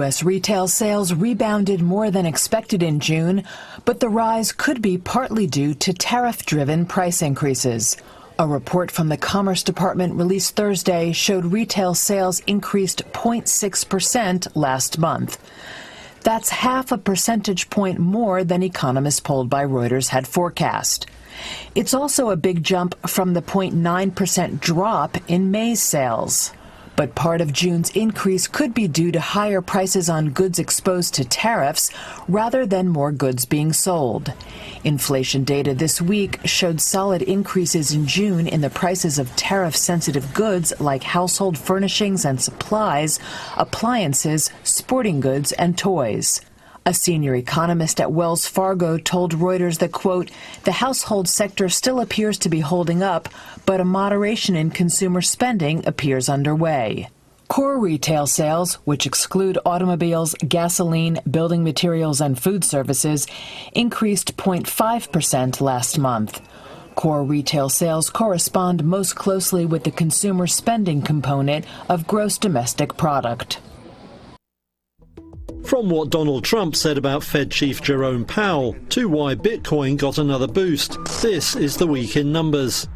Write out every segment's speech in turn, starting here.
U.S. retail sales rebounded more than expected in June, but the rise could be partly due to tariff-driven price increases. A report from the Commerce Department released Thursday showed retail sales increased 0.6% last month. That's half a percentage point more than economists polled by Reuters had forecast. It's also a big jump from the 0.9% drop in May's sales. But part of June's increase could be due to higher prices on goods exposed to tariffs rather than more goods being sold. Inflation data this week showed solid increases in June in the prices of tariff-sensitive goods like household furnishings and supplies, appliances, sporting goods, and toys. A senior economist at Wells Fargo told Reuters that, quote, the household sector still appears to be holding up, but a moderation in consumer spending appears underway. Core retail sales, which exclude automobiles, gasoline, building materials, and food services, increased 0.5% last month. Core retail sales correspond most closely with the consumer spending component of gross domestic product. From what Donald Trump said about Fed Chief Jerome Powell to why Bitcoin got another boost, this is the week in numbers.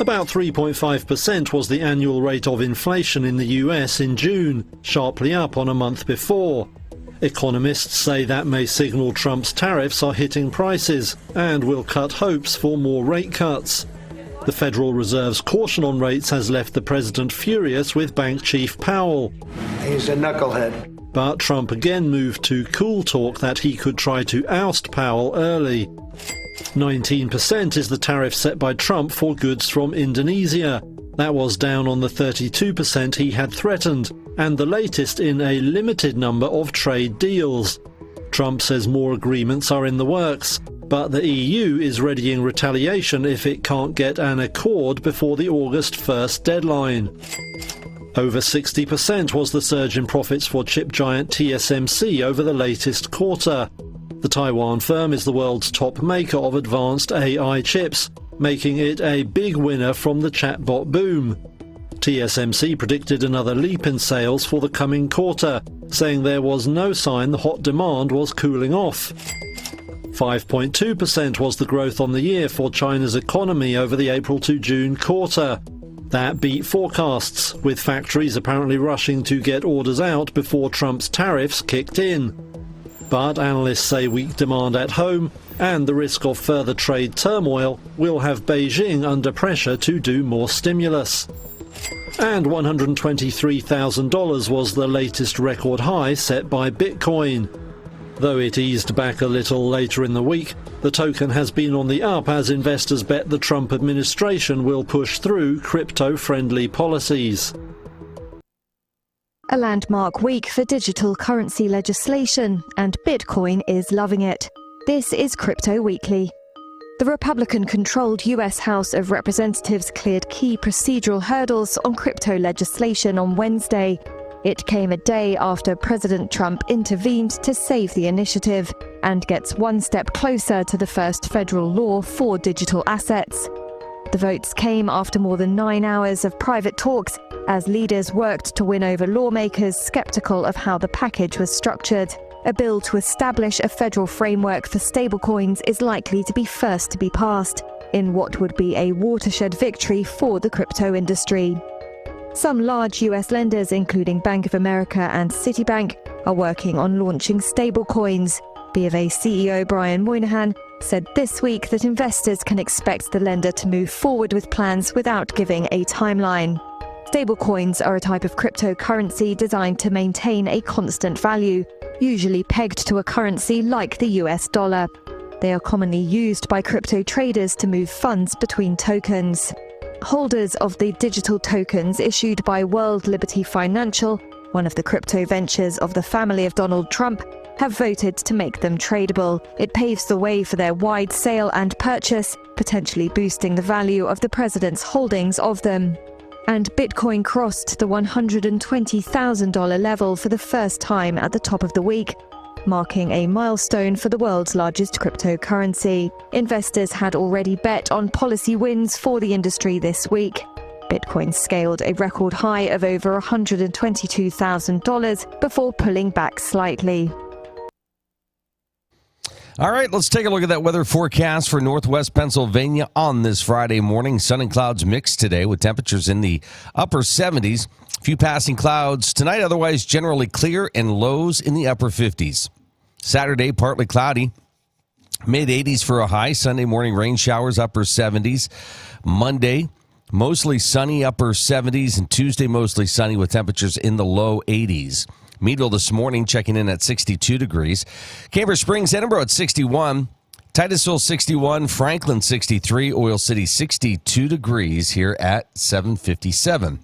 About 3.5% was the annual rate of inflation in the US in June, sharply up on a month before. Economists say that may signal Trump's tariffs are hitting prices and will cut hopes for more rate cuts. The Federal Reserve's caution on rates has left the president furious with Bank Chief Powell. He's a knucklehead. But Trump again moved to cool talk that he could try to oust Powell early. 19% is the tariff set by Trump for goods from Indonesia. That was down on the 32% he had threatened, and the latest in a limited number of trade deals. Trump says more agreements are in the works, but the EU is readying retaliation if it can't get an accord before the August 1st deadline. Over 60% was the surge in profits for chip giant TSMC over the latest quarter. The Taiwan firm is the world's top maker of advanced AI chips, making it a big winner from the chatbot boom. TSMC predicted another leap in sales for the coming quarter, saying there was no sign the hot demand was cooling off. 5.2% was the growth on the year for China's economy over the April to June quarter. That beat forecasts, with factories apparently rushing to get orders out before Trump's tariffs kicked in. But analysts say weak demand at home and the risk of further trade turmoil will have Beijing under pressure to do more stimulus. And $123,000 was the latest record high set by Bitcoin. Though it eased back a little later in the week, the token has been on the up as investors bet the Trump administration will push through crypto-friendly policies. A landmark week for digital currency legislation, and Bitcoin is loving it. This is Crypto Weekly. The Republican-controlled U.S. House of Representatives cleared key procedural hurdles on crypto legislation on Wednesday. It came a day after President Trump intervened to save the initiative and gets one step closer to the first federal law for digital assets. The votes came after more than 9 hours of private talks as leaders worked to win over lawmakers skeptical of how the package was structured. A bill to establish a federal framework for stablecoins is likely to be first to be passed, in what would be a watershed victory for the crypto industry. Some large U.S. lenders, including Bank of America and Citibank, are working on launching stablecoins. B of A CEO Brian Moynihan said this week that investors can expect the lender to move forward with plans without giving a timeline. Stablecoins are a type of cryptocurrency designed to maintain a constant value, usually pegged to a currency like the US dollar. They are commonly used by crypto traders to move funds between tokens. Holders of the digital tokens issued by World Liberty Financial, one of the crypto ventures of the family of Donald Trump, have voted to make them tradable. It paves the way for their wide sale and purchase, potentially boosting the value of the president's holdings of them. And Bitcoin crossed the $120,000 level for the first time at the top of the week, marking a milestone for the world's largest cryptocurrency. Investors had already bet on policy wins for the industry this week. Bitcoin scaled a record high of over $122,000 before pulling back slightly. All right, let's take a look at that weather forecast for northwest Pennsylvania on this Friday morning. Sun and clouds mixed today with temperatures in the upper 70s. A few passing clouds tonight, otherwise generally clear, and lows in the upper 50s. Saturday, partly cloudy, mid-80s for a high. Sunday morning rain showers, upper 70s. Monday, mostly sunny, upper 70s, and Tuesday mostly sunny with temperatures in the low 80s. Meadville this morning checking in at 62 degrees. Cambridge Springs, Edinburgh at 61. Titusville 61. Franklin 63. Oil City 62 degrees here at 7:57.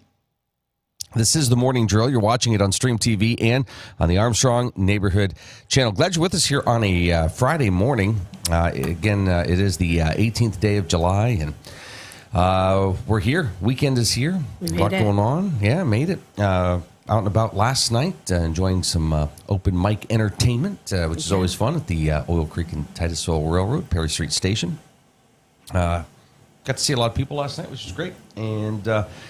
This is the morning drill. You're watching it on Stream TV and on the Armstrong Neighborhood Channel. Glad you're with us here on a Friday morning. It is the 18th day of July, and we're here. Weekend is here. A lot going on. Yeah, made it. Out and about last night, enjoying some open mic entertainment, which is always fun at the Oil Creek and Titusville Railroad, Perry Street Station. Got to see a lot of people last night, which was great. And,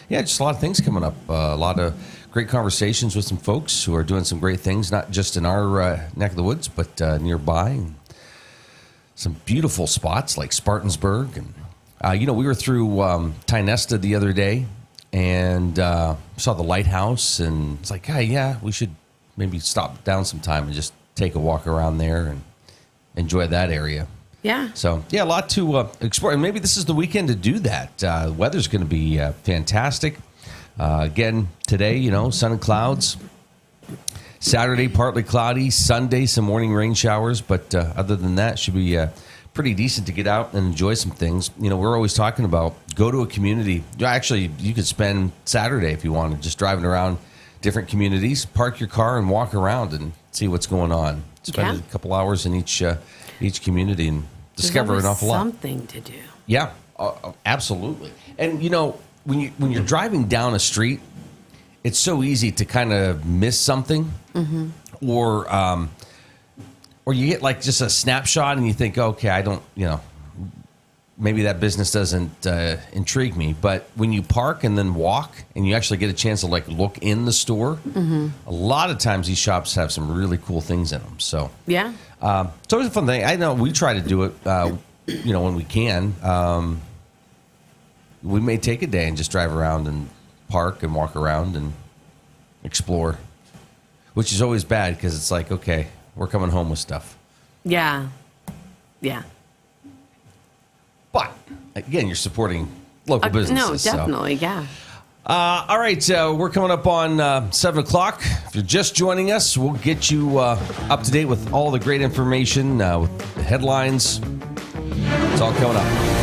just a lot of things coming up. A lot of great conversations with some folks who are doing some great things, not just in our neck of the woods, but nearby. And some beautiful spots like Spartansburg. And, we were through Tynesta the other day. And saw the lighthouse, and it's like, hey, we should maybe stop down sometime and just take a walk around there and enjoy that area. Yeah. So, a lot to explore. And maybe this is the weekend to do that. The weather's going to be fantastic. Again, today, sun and clouds. Saturday, partly cloudy. Sunday, some morning rain showers. But other than that, should be pretty decent to get out and enjoy some things. We're always talking about go to a community. Actually, you could spend Saturday if you wanted just driving around different communities, park your car and walk around and see what's going on. Spend a couple hours in each community and discover an awful lot. Something to do. Yeah, absolutely. And when you're driving down a street, it's so easy to kind of miss something, or you get like just a snapshot and you think, okay, I don't, maybe that business doesn't intrigue me. But when you park and then walk and you actually get a chance to like look in the store, a lot of times these shops have some really cool things in them. So yeah, it's always a fun thing. I know we try to do it, when we can. We may take a day and just drive around and park and walk around and explore, which is always bad because it's like, okay, we're coming home with stuff. Yeah. But, again, you're supporting local businesses. No, definitely, yeah. All right, we're coming up on 7 o'clock. If you're just joining us, we'll get you up to date with all the great information, with the headlines. It's all coming up.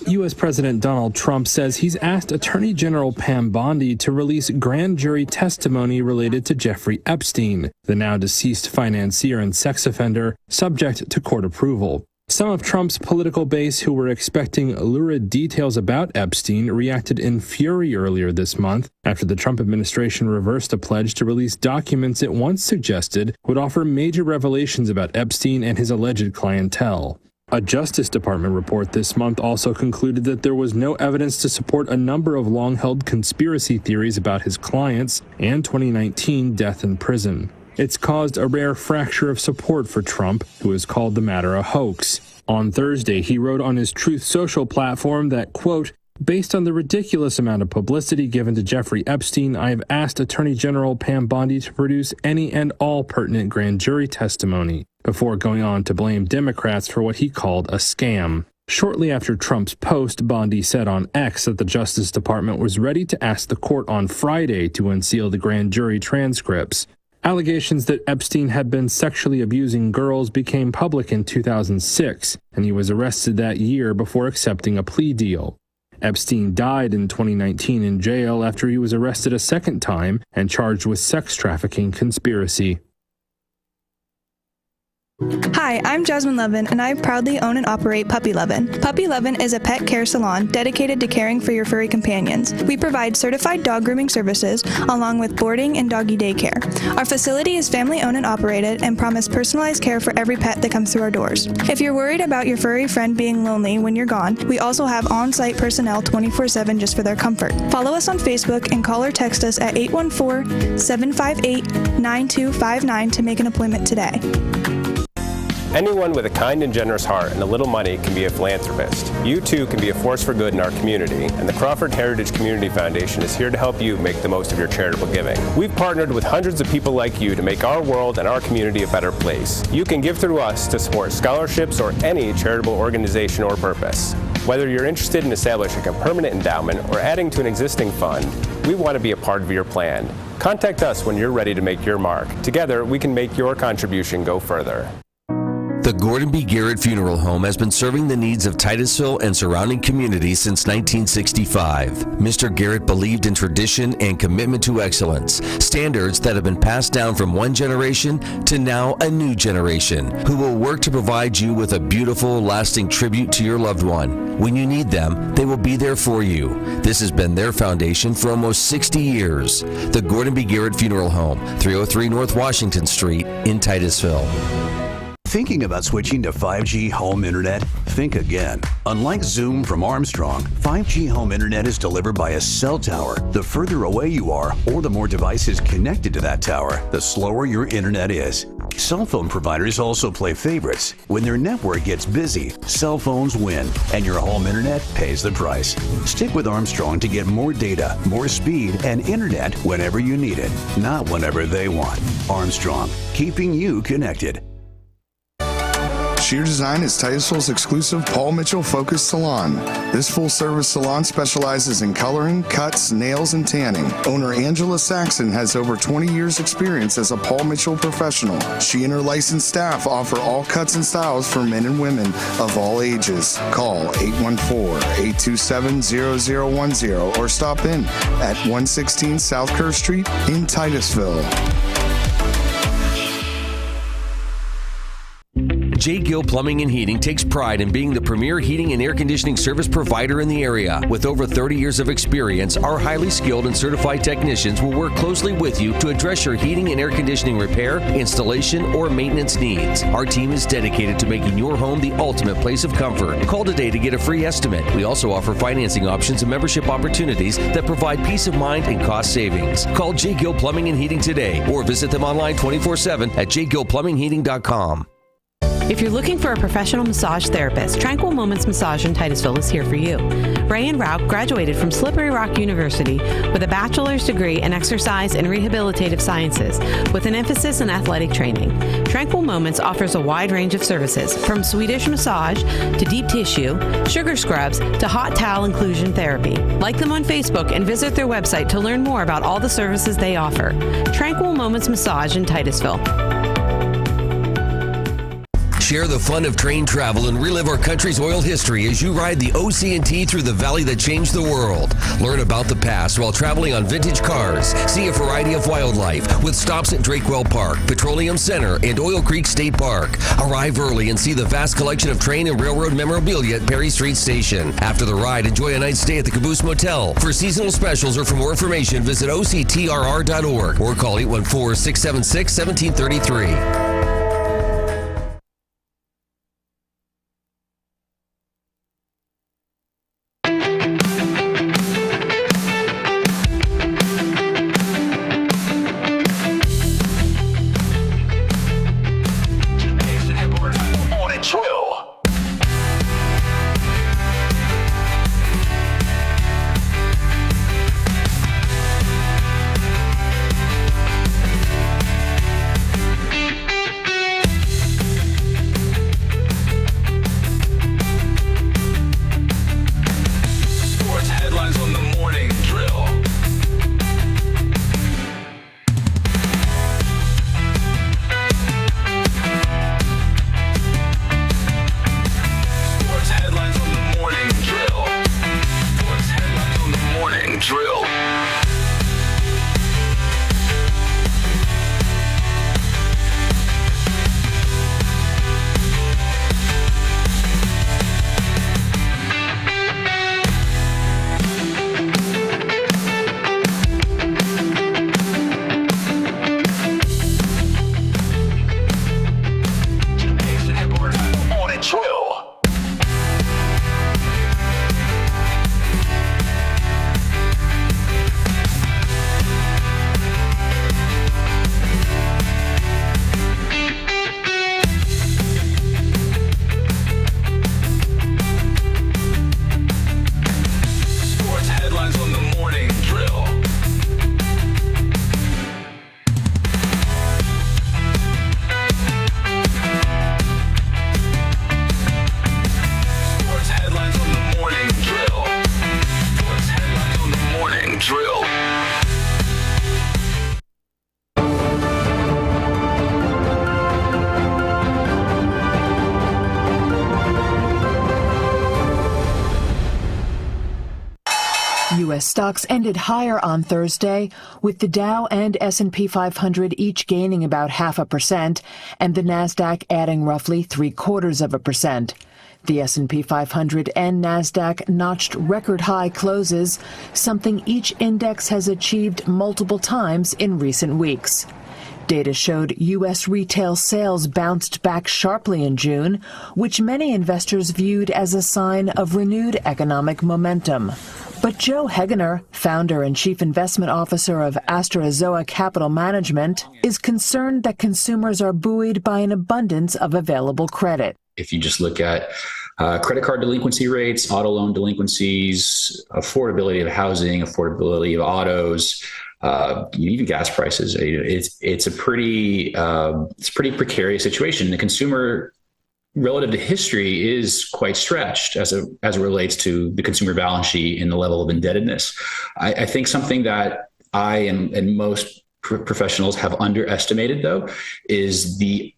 U.S. President Donald Trump says he's asked Attorney General Pam Bondi to release grand jury testimony related to Jeffrey Epstein, the now deceased financier and sex offender, subject to court approval. Some of Trump's political base who were expecting lurid details about Epstein reacted in fury earlier this month after the Trump administration reversed a pledge to release documents it once suggested would offer major revelations about Epstein and his alleged clientele. A Justice Department report this month also concluded that there was no evidence to support a number of long-held conspiracy theories about his clients and 2019 death in prison. It's caused a rare fracture of support for Trump, who has called the matter a hoax. On Thursday, he wrote on his Truth Social platform that, quote, Based on the ridiculous amount of publicity given to Jeffrey Epstein, I have asked Attorney General Pam Bondi to produce any and all pertinent grand jury testimony, before going on to blame Democrats for what he called a scam. Shortly after Trump's post, Bondi said on X that the Justice Department was ready to ask the court on Friday to unseal the grand jury transcripts. Allegations that Epstein had been sexually abusing girls became public in 2006, and he was arrested that year before accepting a plea deal. Epstein died in 2019 in jail after he was arrested a second time and charged with sex trafficking conspiracy. Hi, I'm Jasmine Levin, and I proudly own and operate Puppy Levin. Puppy Levin is a pet care salon dedicated to caring for your furry companions. We provide certified dog grooming services, along with boarding and doggy daycare. Our facility is family-owned and operated and promise personalized care for every pet that comes through our doors. If you're worried about your furry friend being lonely when you're gone, we also have on-site personnel 24/7 just for their comfort. Follow us on Facebook and call or text us at 814-758-9259 to make an appointment today. Anyone with a kind and generous heart and a little money can be a philanthropist. You too can be a force for good in our community, and the Crawford Heritage Community Foundation is here to help you make the most of your charitable giving. We've partnered with hundreds of people like you to make our world and our community a better place. You can give through us to support scholarships or any charitable organization or purpose. Whether you're interested in establishing a permanent endowment or adding to an existing fund, we want to be a part of your plan. Contact us when you're ready to make your mark. Together, we can make your contribution go further. The Gordon B. Garrett Funeral Home has been serving the needs of Titusville and surrounding communities since 1965. Mr. Garrett believed in tradition and commitment to excellence, standards that have been passed down from one generation to now a new generation, who will work to provide you with a beautiful, lasting tribute to your loved one. When you need them, they will be there for you. This has been their foundation for almost 60 years. The Gordon B. Garrett Funeral Home, 303 North Washington Street in Titusville. Thinking about switching to 5G home internet? Think again. Unlike Zoom from Armstrong, 5G home internet is delivered by a cell tower. The further away you are, or the more devices connected to that tower, the slower your internet is. Cell phone providers also play favorites. When their network gets busy, cell phones win, and your home internet pays the price. Stick with Armstrong to get more data, more speed, and internet whenever you need it, not whenever they want. Armstrong, keeping you connected. Sheer Design is Titusville's exclusive Paul Mitchell-focused salon. This full-service salon specializes in coloring, cuts, nails, and tanning. Owner Angela Saxon has over 20 years' experience as a Paul Mitchell professional. She and her licensed staff offer all cuts and styles for men and women of all ages. Call 814-827-0010 or stop in at 116 South Kerr Street in Titusville. J. Gill Plumbing and Heating takes pride in being the premier heating and air conditioning service provider in the area. With over 30 years of experience, our highly skilled and certified technicians will work closely with you to address your heating and air conditioning repair, installation, or maintenance needs. Our team is dedicated to making your home the ultimate place of comfort. Call today to get a free estimate. We also offer financing options and membership opportunities that provide peace of mind and cost savings. Call J. Gill Plumbing and Heating today or visit them online 24/7 at jgillplumbingheating.com. If you're looking for a professional massage therapist, Tranquil Moments Massage in Titusville is here for you. Ray and Rauch graduated from Slippery Rock University with a bachelor's degree in exercise and rehabilitative sciences with an emphasis in athletic training. Tranquil Moments offers a wide range of services, from Swedish massage to deep tissue, sugar scrubs to hot towel inclusion therapy. Like them on Facebook and visit their website to learn more about all the services they offer. Tranquil Moments Massage in Titusville. Share the fun of train travel and relive our country's oil history as you ride the OC&T through the valley that changed the world. Learn about the past while traveling on vintage cars. See a variety of wildlife with stops at Drakewell Park, Petroleum Center, and Oil Creek State Park. Arrive early and see the vast collection of train and railroad memorabilia at Perry Street Station. After the ride, enjoy a night's stay at the Caboose Motel. For seasonal specials or for more information, visit octrr.org or call 814-676-1733. U.S. stocks ended higher on Thursday, with the Dow and S&P 500 each gaining about 0.5%, and the Nasdaq adding roughly 0.75%. The S&P 500 and Nasdaq notched record-high closes, something each index has achieved multiple times in recent weeks. Data showed U.S. retail sales bounced back sharply in June, which many investors viewed as a sign of renewed economic momentum. But Joe Hegener, founder and chief investment officer of Asterazoa Capital Management, is concerned that consumers are buoyed by an abundance of available credit. If you just look at credit card delinquency rates, auto loan delinquencies, affordability of housing, affordability of autos, even gas prices, it's a pretty precarious situation. The consumer, relative to history, is quite stretched as it relates to the consumer balance sheet and the level of indebtedness. I think something that I and most professionals have underestimated, though, is the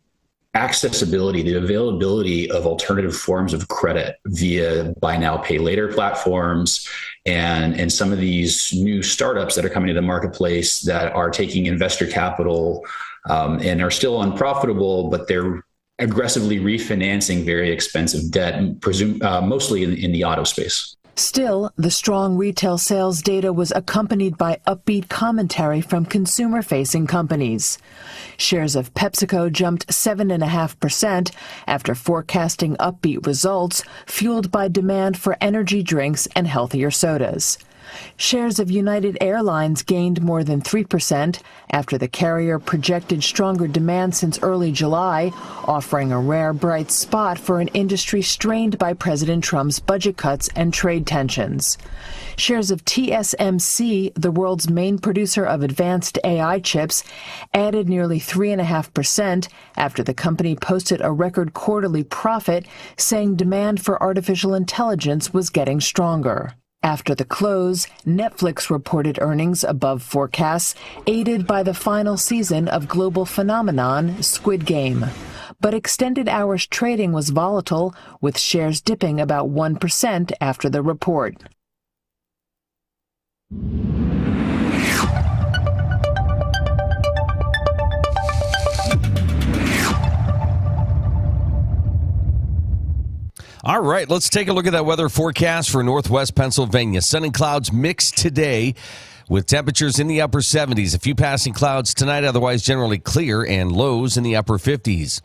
accessibility, the availability of alternative forms of credit via buy now, pay later platforms and some of these new startups that are coming to the marketplace that are taking investor capital and are still unprofitable, but they're aggressively refinancing very expensive debt, mostly in the auto space. Still, the strong retail sales data was accompanied by upbeat commentary from consumer-facing companies. Shares of PepsiCo jumped 7.5% after forecasting upbeat results, fueled by demand for energy drinks and healthier sodas. Shares of United Airlines gained more than 3% after the carrier projected stronger demand since early July, offering a rare bright spot for an industry strained by President Trump's budget cuts and trade tensions. Shares of TSMC, the world's main producer of advanced AI chips, added nearly 3.5% after the company posted a record quarterly profit, saying demand for artificial intelligence was getting stronger. After the close, Netflix reported earnings above forecasts, aided by the final season of global phenomenon Squid Game. But extended hours trading was volatile, with shares dipping about 1% after the report. All right, let's take a look at that weather forecast for northwest Pennsylvania. Sun and clouds mixed today with temperatures in the upper 70s. A few passing clouds tonight, otherwise generally clear, and lows in the upper 50s.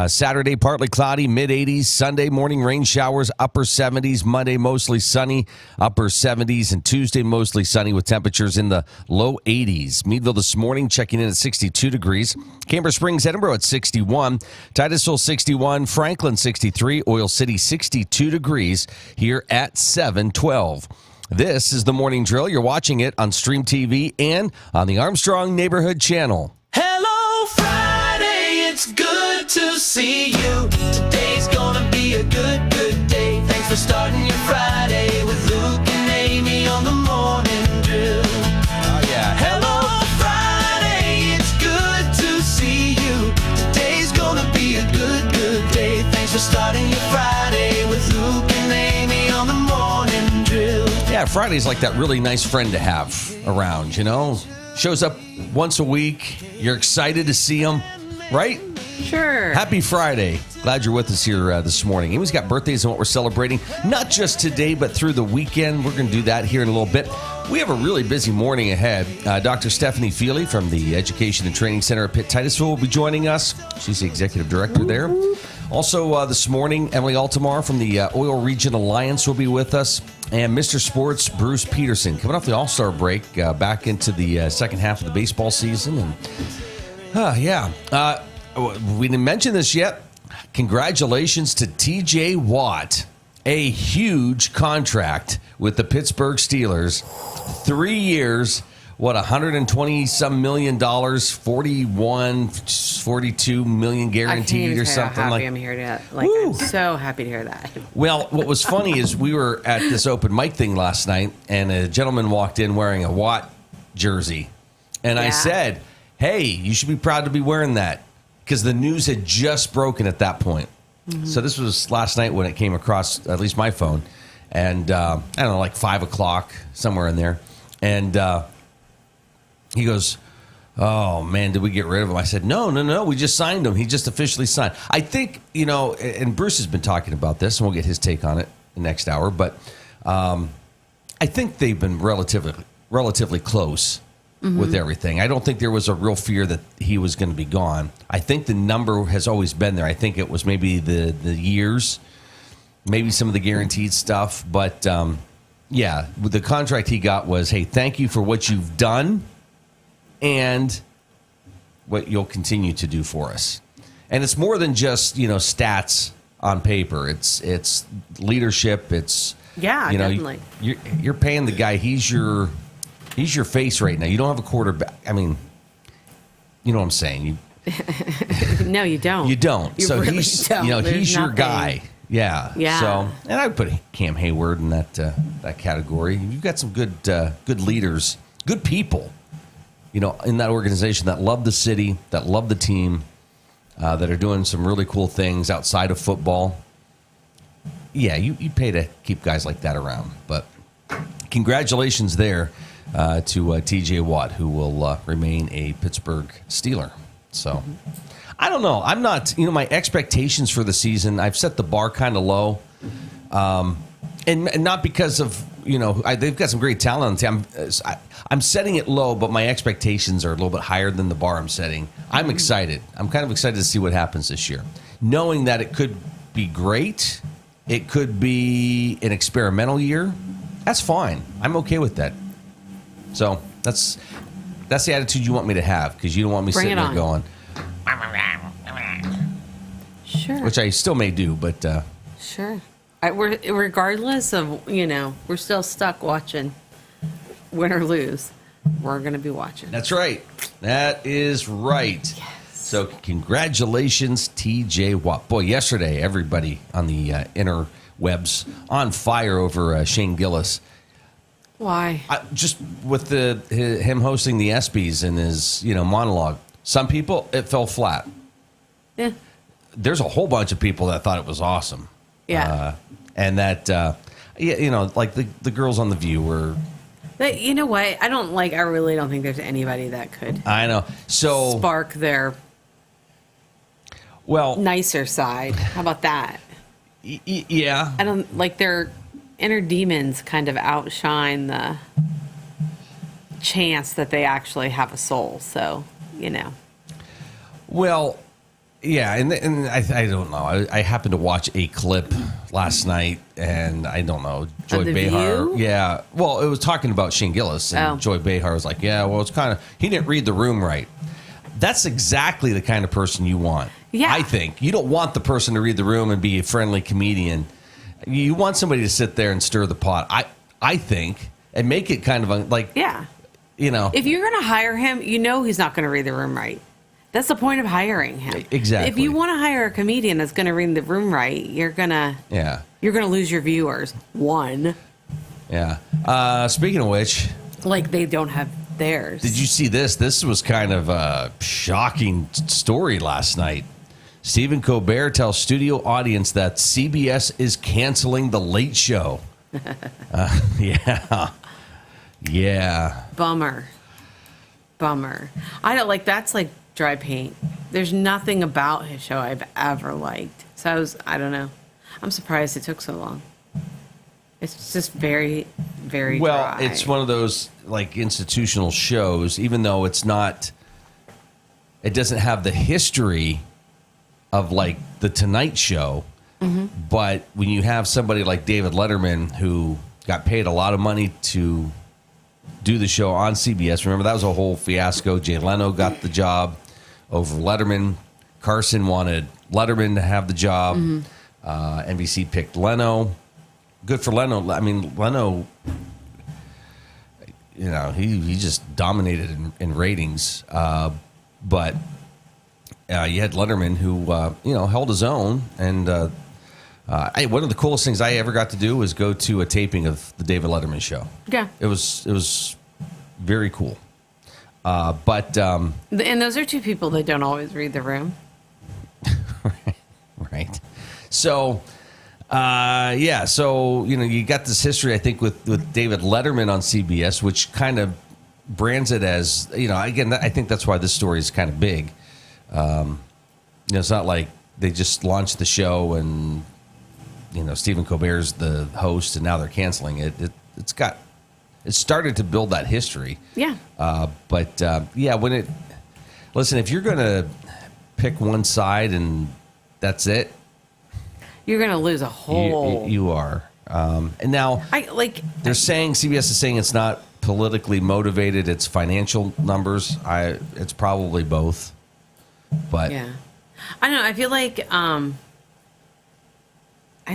Saturday, partly cloudy, mid-80s. Sunday, morning rain showers, upper 70s. Monday, mostly sunny, upper 70s. And Tuesday, mostly sunny with temperatures in the low 80s. Meadville this morning checking in at 62 degrees. Cambridge Springs, Edinburgh at 61. Titusville, 61. Franklin, 63. Oil City, 62 degrees here at 7:12. This is the Morning Drill. You're watching it on Stream TV and on the Armstrong Neighborhood Channel. Hello, Friday. It's good to see you. Today's gonna be a good day. Thanks for starting your Friday with Luke and Amy on the Morning Drill. Oh, yeah. Hello, Friday. It's good to see you. Today's gonna be a good day. Thanks for starting your Friday with Luke and Amy on the Morning Drill. Yeah, Friday's like that really nice friend to have around, you know? Shows up once a week. You're excited to see him, right? Sure. Happy Friday. Glad you're with us here this morning. Amy's got birthdays and what we're celebrating, not just today, but through the weekend. We're going to do that here in a little bit. We have a really busy morning ahead. Dr. Stephanie Fiely from the Education and Training Center at Pitt-Titusville will be joining us. She's the executive director there. Also this morning, Emily Altomare from the Oil Region Alliance will be with us. And Mr. Sports, Bruce Peterson, coming off the All-Star break, back into the second half of the baseball season. And we didn't mention this yet. Congratulations to T.J. Watt. A huge contract with the Pittsburgh Steelers. 3 years, $120-some million, 42 million guaranteed or something like that. I'm here to, I'm so happy to hear that. Well, what was funny is we were at this open mic thing last night, and a gentleman walked in wearing a Watt jersey. And I said, hey, you should be proud to be wearing that, because the news had just broken at that point. Mm-hmm. So this was last night when it came across, at least my phone. And I don't know, like 5 o'clock, somewhere in there. And he goes, "Oh, man, did we get rid of him?" I said, no, we just signed him. He just officially signed. I think, and Bruce has been talking about this, and we'll get his take on it the next hour, but I think they've been relatively close with everything. I don't think there was a real fear that he was going to be gone. I think the number has always been there. I think it was maybe the years, maybe some of the guaranteed stuff, but yeah, the contract he got was, hey, thank you for what you've done and what you'll continue to do for us. And it's more than just, stats on paper. It's leadership. It's definitely. You're paying the guy. He's your face right now. You don't have a quarterback. I mean, you know what I'm saying. No, you don't. You don't. You so really he's don't. He's your guy. Yeah. Yeah. So, and I would put Cam Hayward in that category. You've got some good leaders, good people, in that organization that love the city, that love the team, that are doing some really cool things outside of football. Yeah, you pay to keep guys like that around. But congratulations there to T.J. Watt, who will remain a Pittsburgh Steeler. So, I don't know. I'm not, my expectations for the season, I've set the bar kind of low. And not because of, they've got some great talent on the team. I'm setting it low, but my expectations are a little bit higher than the bar I'm setting. I'm excited. I'm kind of excited to see what happens this year. Knowing that it could be great, it could be an experimental year, that's fine. I'm okay with that. So that's the attitude you want me to have, because you don't want me sitting there going, sure. Which I still may do, but sure. We're regardless of, we're still stuck watching. Win or lose, we're going to be watching. That's right. That is right. Yes. So congratulations, T.J. Watt. Boy, yesterday, everybody on the interwebs on fire over Shane Gillis. Why? Just with him hosting the ESPYs and his monologue. Some people, it fell flat. Yeah. There's a whole bunch of people that thought it was awesome. Yeah. And that, like the girls on The View were. But you know what? I really don't think there's anybody that could. I know. So spark their nicer side. How about that? Yeah. I don't their inner demons kind of outshine the chance that they actually have a soul. So, Well, yeah, and I don't know. I happened to watch a clip last night, and I don't know. Joy Behar. View? Yeah. Well, it was talking about Shane Gillis, and Joy Behar was like, yeah, well, it's kind of, he didn't read the room right. That's exactly the kind of person you want. Yeah. I think. You don't want the person to read the room and be a friendly comedian. You want somebody to sit there and stir the pot, I think, and make it kind of yeah. If you're going to hire him, he's not going to read the room right. That's the point of hiring him. Exactly. If you want to hire a comedian that's going to read the room right, you're gonna lose your viewers. One. Yeah. Speaking of which, they don't have theirs. Did you see this? This was kind of a shocking story last night. Stephen Colbert tells studio audience that CBS is canceling The Late Show. Yeah. Bummer. I don't that's like dry paint. There's nothing about his show I've ever liked. So I don't know. I'm surprised it took so long. It's just very, very dry. It's one of those institutional shows, even though it doesn't have the history of the Tonight Show. Mm-hmm. But when you have somebody like David Letterman, who got paid a lot of money to do the show on CBS, remember that was a whole fiasco. Jay Leno got the job over Letterman. Carson wanted Letterman to have the job. Mm-hmm. NBC picked Leno. Good for Leno. I mean, Leno, he just dominated in ratings. But you had Letterman who, held his own. And one of the coolest things I ever got to do was go to a taping of the David Letterman show. Yeah. It was very cool. And those are two people that don't always read the room. Right. So Yeah, so, you got this history, I think, with David Letterman on CBS, which kind of brands it as, again, I think that's why this story is kind of big. It's not like they just launched the show and, Stephen Colbert's the host and now they're canceling it. It started to build that history. Yeah. Listen, if you're going to pick one side and that's it, you're going to lose a whole. You are. And now they're saying, CBS is saying it's not politically motivated, it's financial numbers. It's probably both. But yeah. I don't know. I feel like I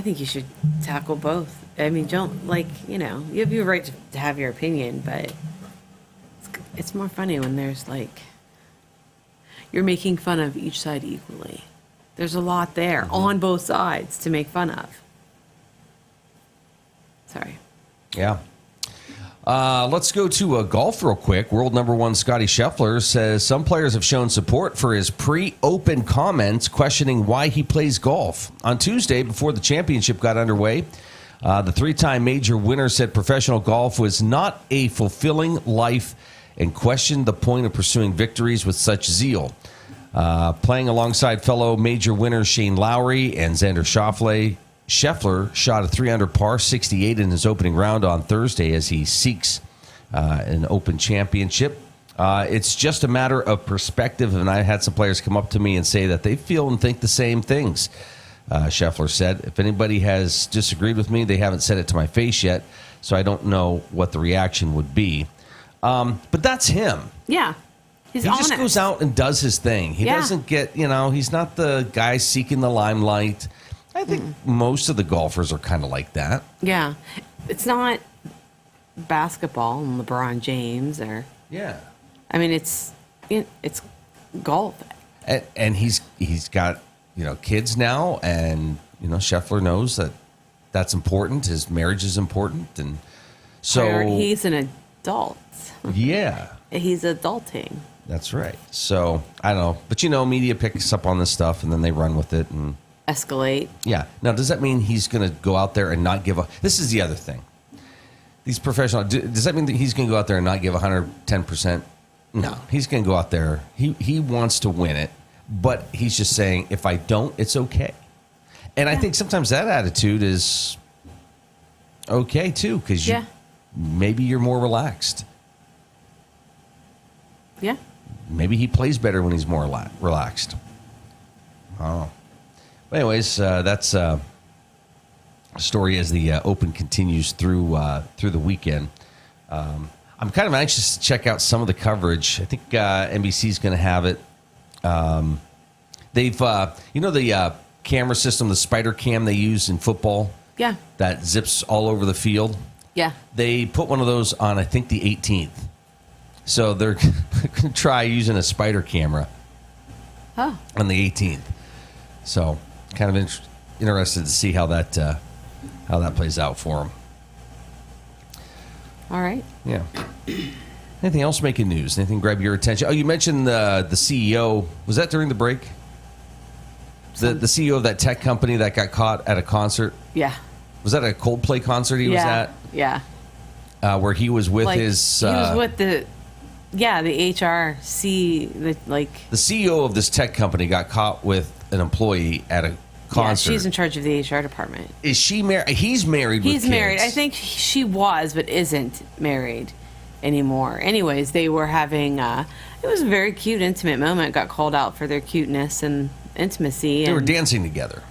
think you should tackle both. I mean, don't you have your right to have your opinion, but it's more funny when there's you're making fun of each side equally. There's a lot there on both sides to make fun of. Sorry. Yeah. Let's go to golf real quick. World number one Scottie Scheffler says some players have shown support for his pre-open comments questioning why he plays golf. On Tuesday, before the championship got underway, the three-time major winner said professional golf was not a fulfilling life and questioned the point of pursuing victories with such zeal. Playing alongside fellow major winners Shane Lowry and Xander Schauffele, Scheffler shot a 3-under par 68 in his opening round on Thursday as he seeks an Open championship. It's just a matter of perspective, and I had some players come up to me and say that they feel and think the same things, Scheffler said. If anybody has disagreed with me, they haven't said it to my face yet, so I don't know what the reaction would be. But that's him. Yeah. He just goes out and does his thing. He doesn't get, he's not the guy seeking the limelight. I think most of the golfers are kind of like that. Yeah. It's not basketball and LeBron James or... Yeah. I mean, it's golf. And he's got, kids now, and, Scheffler knows that that's important. His marriage is important. And so... He's an adult. Yeah. He's adulting. That's right. So, I don't know. But, media picks up on this stuff, and then they run with it and... Escalate. Yeah. Now, does that mean he's going to go out there and not give a... This is the other thing. These professional... Does that mean that he's going to go out there and not give 110%? No. He's going to go out there. He wants to win it, but he's just saying, if I don't, it's okay. And I think sometimes that attitude is okay, too, because maybe you're more relaxed. Yeah. Maybe he plays better when he's more relaxed. Oh. But anyways, that's a story as the Open continues through the weekend. I'm kind of anxious to check out some of the coverage. I think NBC's going to have it. They've, the camera system, the spider cam they use in football? Yeah. That zips all over the field? Yeah. They put one of those on, I think, the 18th. So they're going to try using a spider camera on the 18th. So kind of interested to see how that plays out for them. All right. Yeah. Anything else making news? Anything grab your attention? Oh, you mentioned the CEO. Was that during the break? The CEO of that tech company that got caught at a concert? Yeah. Was that a Coldplay concert he was at? Yeah. Where he was with his... he was with the HRC. The CEO of this tech company got caught with an employee at a concert. Yeah, she's in charge of the HR department. Is she married? He's married with kids. He's married. I think she was, but isn't married anymore. Anyways, they were having... it was a very cute, intimate moment. Got called out for their cuteness and intimacy. They were dancing together.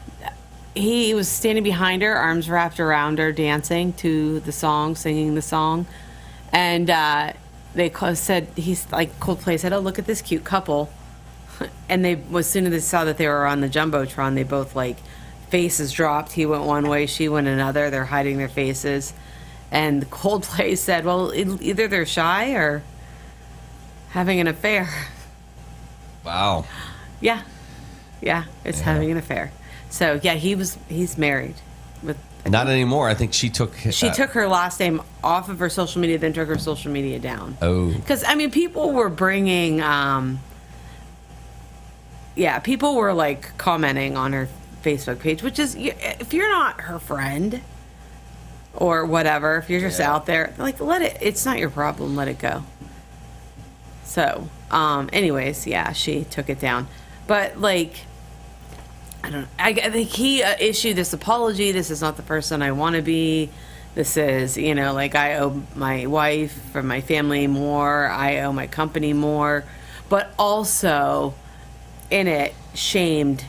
He was standing behind her, arms wrapped around her, dancing to the song, singing the song. And they said, Coldplay said, oh, look at this cute couple. And as soon as they saw that they were on the Jumbotron, they both, faces dropped. He went one way, she went another. They're hiding their faces. And Coldplay said, well, either they're shy or having an affair. Wow. Yeah. Yeah, it's having an affair. So, yeah, he's married. Not anymore. I think she took... She took her last name off of her social media, then took her social media down. Oh. Because, people were bringing... people were, commenting on her Facebook page, which is, if you're not her friend or whatever, if you're just out there, like, it's not your problem, let it go. So, anyways, yeah, she took it down. But, like, I think he issued this apology. This is not the person I want to be. This is, like, I owe my wife from my family more. I owe my company more. But also, in it, shamed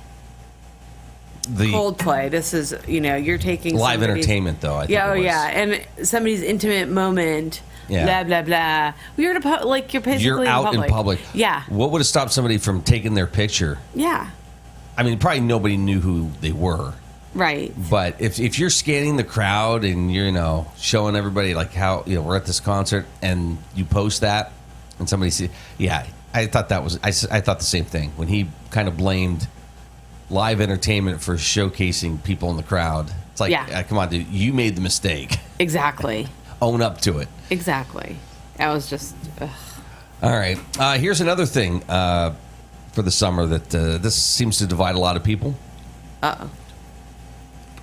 the Coldplay. This is, you're taking live entertainment, though. I think and somebody's intimate moment. Blah blah blah. You're you're out in public. Yeah. What would have stopped somebody from taking their picture? Yeah. I mean, probably nobody knew who they were. Right. But if you're scanning the crowd and you're showing everybody like how we're at this concert and you post that and somebody see, I thought that was I thought the same thing when he kind of blamed live entertainment for showcasing people in the crowd. It's like, come on, dude, you made the mistake. Exactly. Own up to it. Exactly. I was just. Ugh. All right. Here's another thing for the summer that this seems to divide a lot of people. Uh-oh.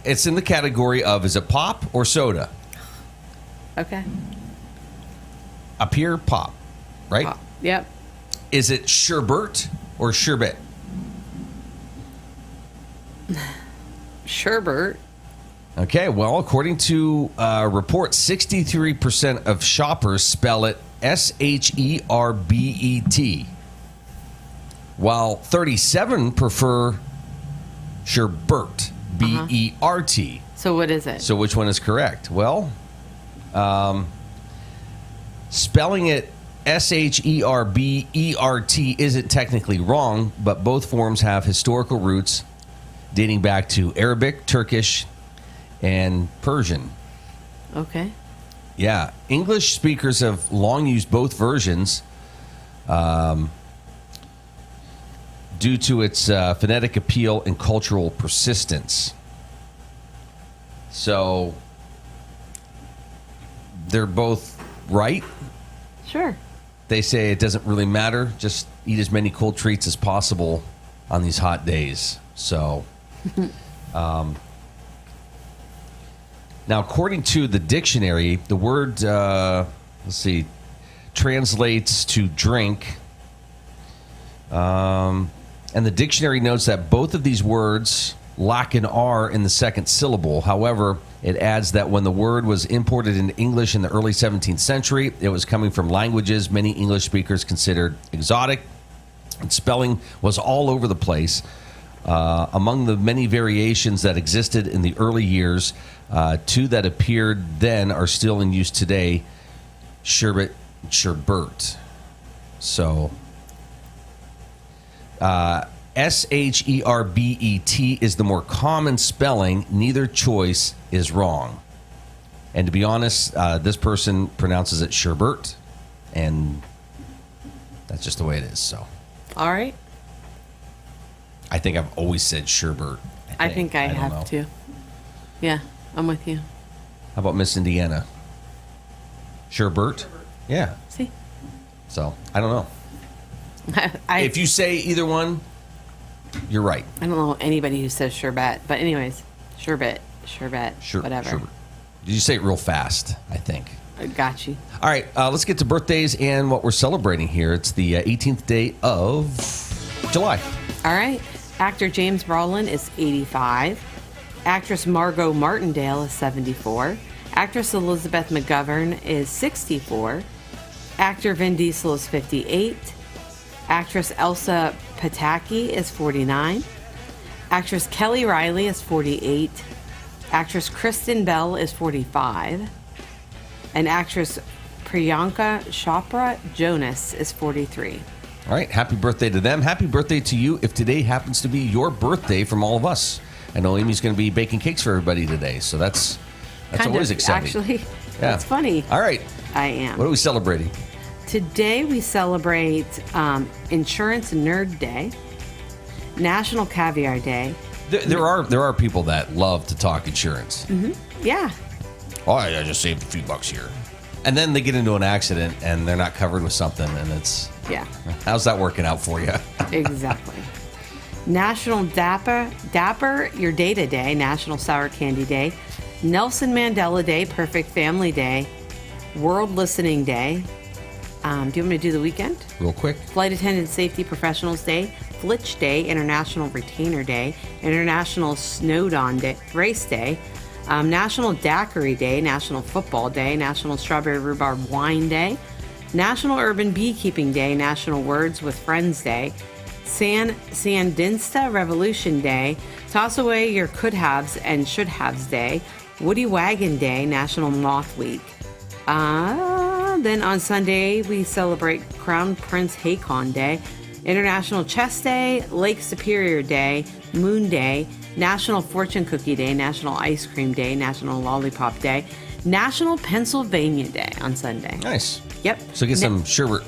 It's in the category of, is it pop or soda? Okay. Up here, pop, right? Pop. Yep. Is it sherbet or sherbet? Sherbet. Okay, well, according to a report, 63% of shoppers spell it Sherbet, while 37% prefer sherbet, Bert. So what is it? So which one is correct? Well, spelling it Sherbet isn't technically wrong, but both forms have historical roots dating back to Arabic, Turkish, and Persian. Okay. Yeah. English speakers have long used both versions due to its phonetic appeal and cultural persistence. So they're both right. Sure. They say it doesn't really matter. Just eat as many cold treats as possible on these hot days. So... now, according to the dictionary, the word, translates to drink. And the dictionary notes that both of these words lack an R in the second syllable. However, it adds that when the word was imported into English in the early 17th century, it was coming from languages many English speakers considered exotic, and spelling was all over the place. Among the many variations that existed in the early years, two that appeared then are still in use today, sherbet, sherbet. So, Sherbet is the more common spelling. Neither choice is wrong. And to be honest, this person pronounces it sherbet, and that's just the way it is. So, all right. I think I've always said sherbet. I think I have too. Yeah, I'm with you. How about Miss Indiana? Sherbet? Yeah. See? So, I don't know. If you say either one, you're right. I don't know anybody who says sherbet. But anyways, sherbet, whatever. Sherbet. Did you say it real fast, I think? I got you. All right, let's get to birthdays and what we're celebrating here. It's the 18th day of July. All right. Actor James Brolin is 85. Actress Margot Martindale is 74. Actress Elizabeth McGovern is 64. Actor Vin Diesel is 58. Actress Elsa Pataki is 49. Actress Kelly Riley is 48. Actress Kristen Bell is 45. And actress Priyanka Chopra Jonas is 43. All right, happy birthday to them. Happy birthday to you if today happens to be your birthday from all of us. I know Amy's going to be baking cakes for everybody today, so that's always exciting. Actually, that's funny. All right. I am. What are we celebrating? Today we celebrate Insurance Nerd Day, National Caviar Day. There are people that love to talk insurance. Mm-hmm. Yeah. Oh, I just saved a few bucks here. And then they get into an accident and they're not covered with something, and it's... Yeah. How's that working out for you? Exactly. National Dapper Your Data Day, National Sour Candy Day, Nelson Mandela Day, Perfect Family Day, World Listening Day. Do you want me to do the weekend? Real quick. Flight Attendant Safety Professionals Day, Flitch Day, International Retainer Day, International Snowdon Day, Race Day, National Daiquiri Day, National Football Day, National Strawberry Rhubarb Wine Day, National Urban Beekeeping Day, National Words with Friends Day, Sandinista Revolution Day, Toss Away Your Could-Haves and Should-Haves Day, Woody Wagon Day, National Moth Week. Then on Sunday, we celebrate Crown Prince Haakon Day, International Chess Day, Lake Superior Day, Moon Day, National Fortune Cookie Day, National Ice Cream Day, National Lollipop Day, National Pennsylvania Day on Sunday. Nice. Yep. So get some sherbet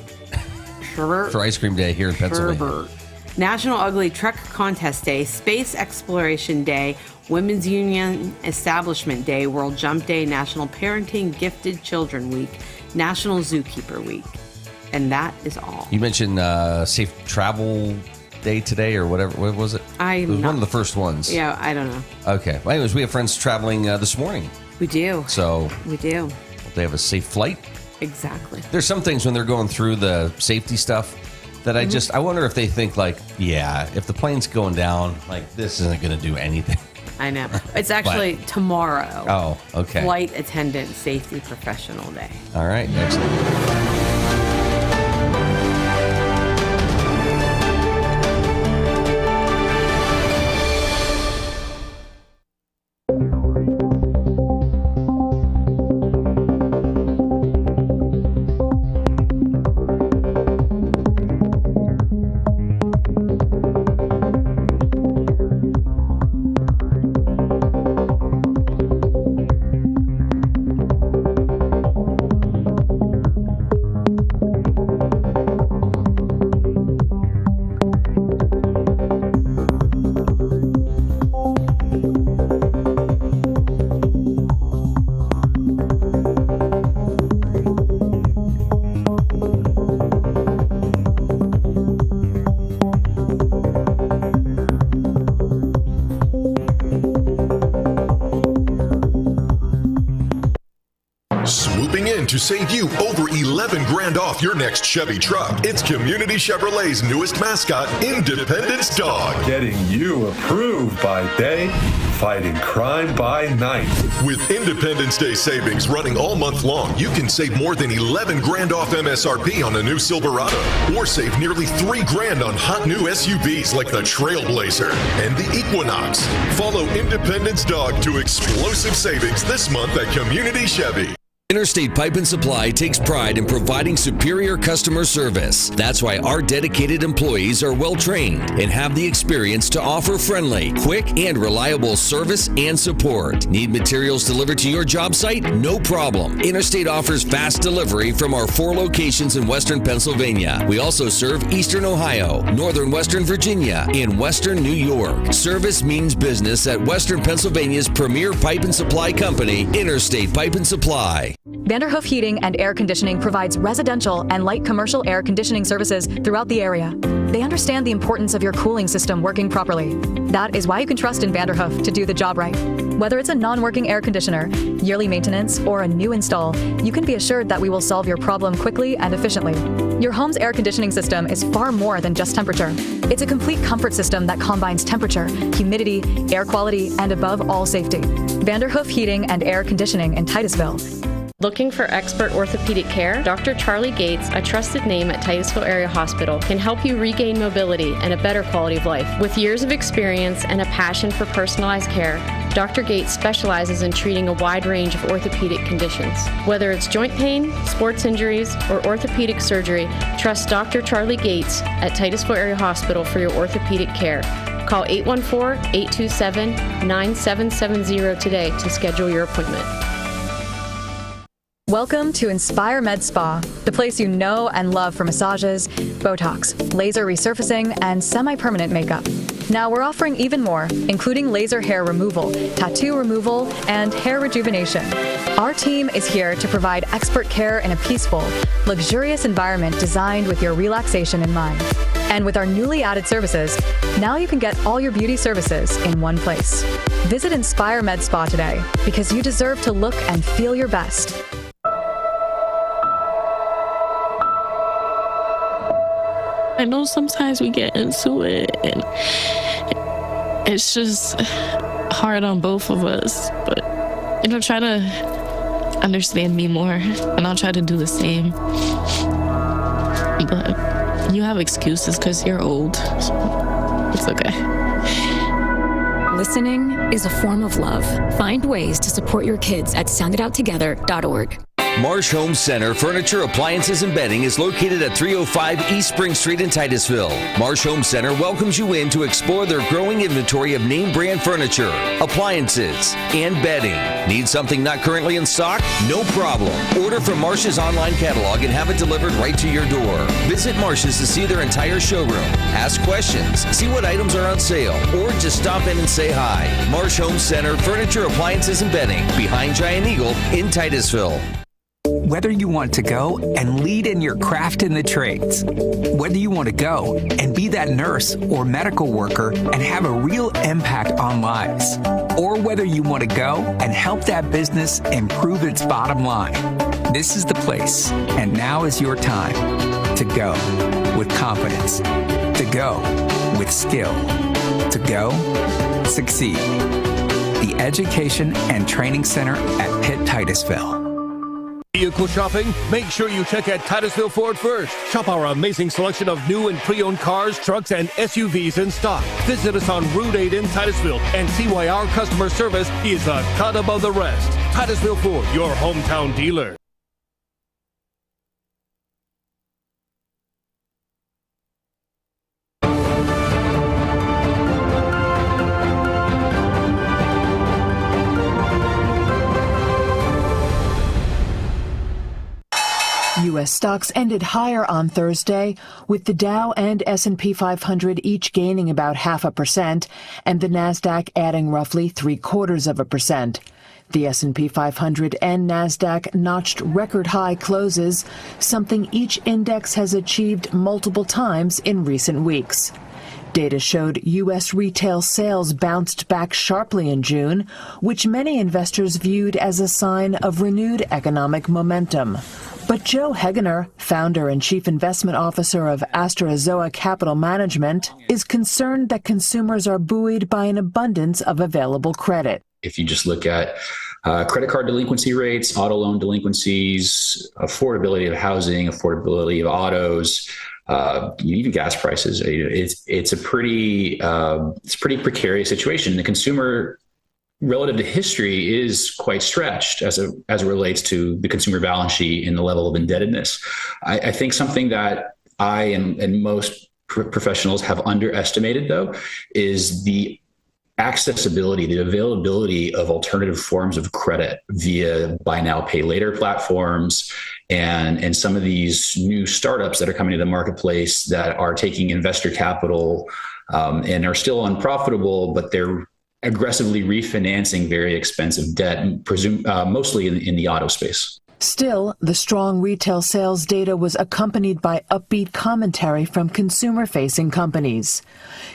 for ice cream day here in Pennsylvania. Sherbet. National Ugly Truck Contest Day, Space Exploration Day, Women's Union Establishment Day, World Jump Day, National Parenting Gifted Children Week, National Zookeeper Week. And that is all. You mentioned Safe Travel Day today or whatever. What was it? It was one of the first ones. Yeah, I don't know. Okay. Well, anyways, we have friends traveling this morning. We do. So we do. They have a safe flight. Exactly. There's some things when they're going through the safety stuff that I wonder if they think like, yeah, if the plane's going down, like this isn't going to do anything. I know. It's actually tomorrow. Oh, okay. Flight Attendant Safety Professional Day. All right. Excellent. To save you over 11 grand off your next Chevy truck. It's Community Chevrolet's newest mascot, Independence Dog. Getting you approved by day, fighting crime by night. With Independence Day savings running all month long, you can save more than 11 grand off MSRP on a new Silverado, or save nearly 3 grand on hot new SUVs like the Trailblazer and the Equinox. Follow Independence Dog to explosive savings this month at Community Chevy. Interstate Pipe and Supply takes pride in providing superior customer service. That's why our dedicated employees are well trained and have the experience to offer friendly, quick, and reliable service and support. Need materials delivered to your job site? No problem. Interstate offers fast delivery from our 4 locations in Western Pennsylvania. We also serve Eastern Ohio, Northern Western Virginia, and Western New York. Service means business at Western Pennsylvania's premier pipe and supply company, Interstate Pipe and Supply. Vanderhoof Heating and Air Conditioning provides residential and light commercial air conditioning services throughout the area. They understand the importance of your cooling system working properly. That is why you can trust in Vanderhoof to do the job right. Whether it's a non-working air conditioner, yearly maintenance, or a new install, you can be assured that we will solve your problem quickly and efficiently. Your home's air conditioning system is far more than just temperature. It's a complete comfort system that combines temperature, humidity, air quality, and above all, safety. Vanderhoof Heating and Air Conditioning in Titusville. Looking for expert orthopedic care? Dr. Charlie Gates, a trusted name at Titusville Area Hospital, can help you regain mobility and a better quality of life. With years of experience and a passion for personalized care, Dr. Gates specializes in treating a wide range of orthopedic conditions. Whether it's joint pain, sports injuries, or orthopedic surgery, trust Dr. Charlie Gates at Titusville Area Hospital for your orthopedic care. Call 814-827-9770 today to schedule your appointment. Welcome to Inspire Med Spa, the place you know and love for massages, Botox, laser resurfacing, and semi-permanent makeup. Now we're offering even more, including laser hair removal, tattoo removal, and hair rejuvenation. Our team is here to provide expert care in a peaceful, luxurious environment designed with your relaxation in mind. And with our newly added services, now you can get all your beauty services in one place. Visit Inspire Med Spa today, because you deserve to look and feel your best. I know sometimes we get into it and it's just hard on both of us, but try to understand me more and I'll try to do the same. But you have excuses because you're old, so it's okay. Listening is a form of love. Find ways to support your kids at sounditouttogether.org. Marsh Home Center Furniture, Appliances, and Bedding is located at 305 East Spring Street in Titusville. Marsh Home Center welcomes you in to explore their growing inventory of name brand furniture, appliances, and bedding. Need something not currently in stock? No problem. Order from Marsh's online catalog and have it delivered right to your door. Visit Marsh's to see their entire showroom. Ask questions, see what items are on sale, or just stop in and say hi. Marsh Home Center Furniture, Appliances, and Bedding, behind Giant Eagle in Titusville. Whether you want to go and lead in your craft in the trades, whether you want to go and be that nurse or medical worker and have a real impact on lives, or whether you want to go and help that business improve its bottom line, this is the place. And now is your time to go with confidence, to go with skill, to go succeed. The Education and Training Center at Pitt-Titusville. Vehicle shopping? Make sure you check out Titusville Ford first. Shop our amazing selection of new and pre-owned cars, trucks, and SUVs in stock. Visit us on Route 8 in Titusville and see why our customer service is a cut above the rest. Titusville Ford, your hometown dealer. U.S. stocks ended higher on Thursday, with the Dow and S&P 500 each gaining about 0.5%, and the Nasdaq adding roughly 0.75%. The S&P 500 and Nasdaq notched record-high closes, something each index has achieved multiple times in recent weeks. Data showed U.S. retail sales bounced back sharply in June, which many investors viewed as a sign of renewed economic momentum. But Joe Hegener, founder and chief investment officer of Asterazoa Capital Management, is concerned that consumers are buoyed by an abundance of available credit. If you just look at credit card delinquency rates, auto loan delinquencies, affordability of housing, affordability of autos, even gas prices, it's a pretty precarious situation. The consumer, relative to history, is quite stretched as it relates to the consumer balance sheet and the level of indebtedness. I think something that I and most professionals have underestimated, though, is the accessibility, the availability of alternative forms of credit via buy now, pay later platforms and some of these new startups that are coming to the marketplace that are taking investor capital and are still unprofitable, but they're aggressively refinancing very expensive debt, mostly in the auto space. Still, the strong retail sales data was accompanied by upbeat commentary from consumer-facing companies.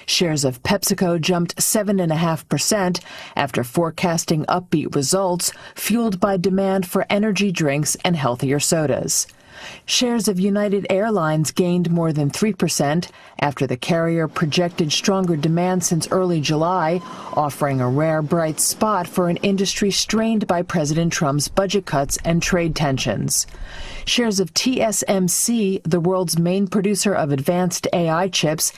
Shares of PepsiCo jumped 7.5% after forecasting upbeat results, fueled by demand for energy drinks and healthier sodas. Shares of United Airlines gained more than 3% after the carrier projected stronger demand since early July, offering a rare bright spot for an industry strained by President Trump's budget cuts and trade tensions. Shares of TSMC, the world's main producer of advanced AI chips,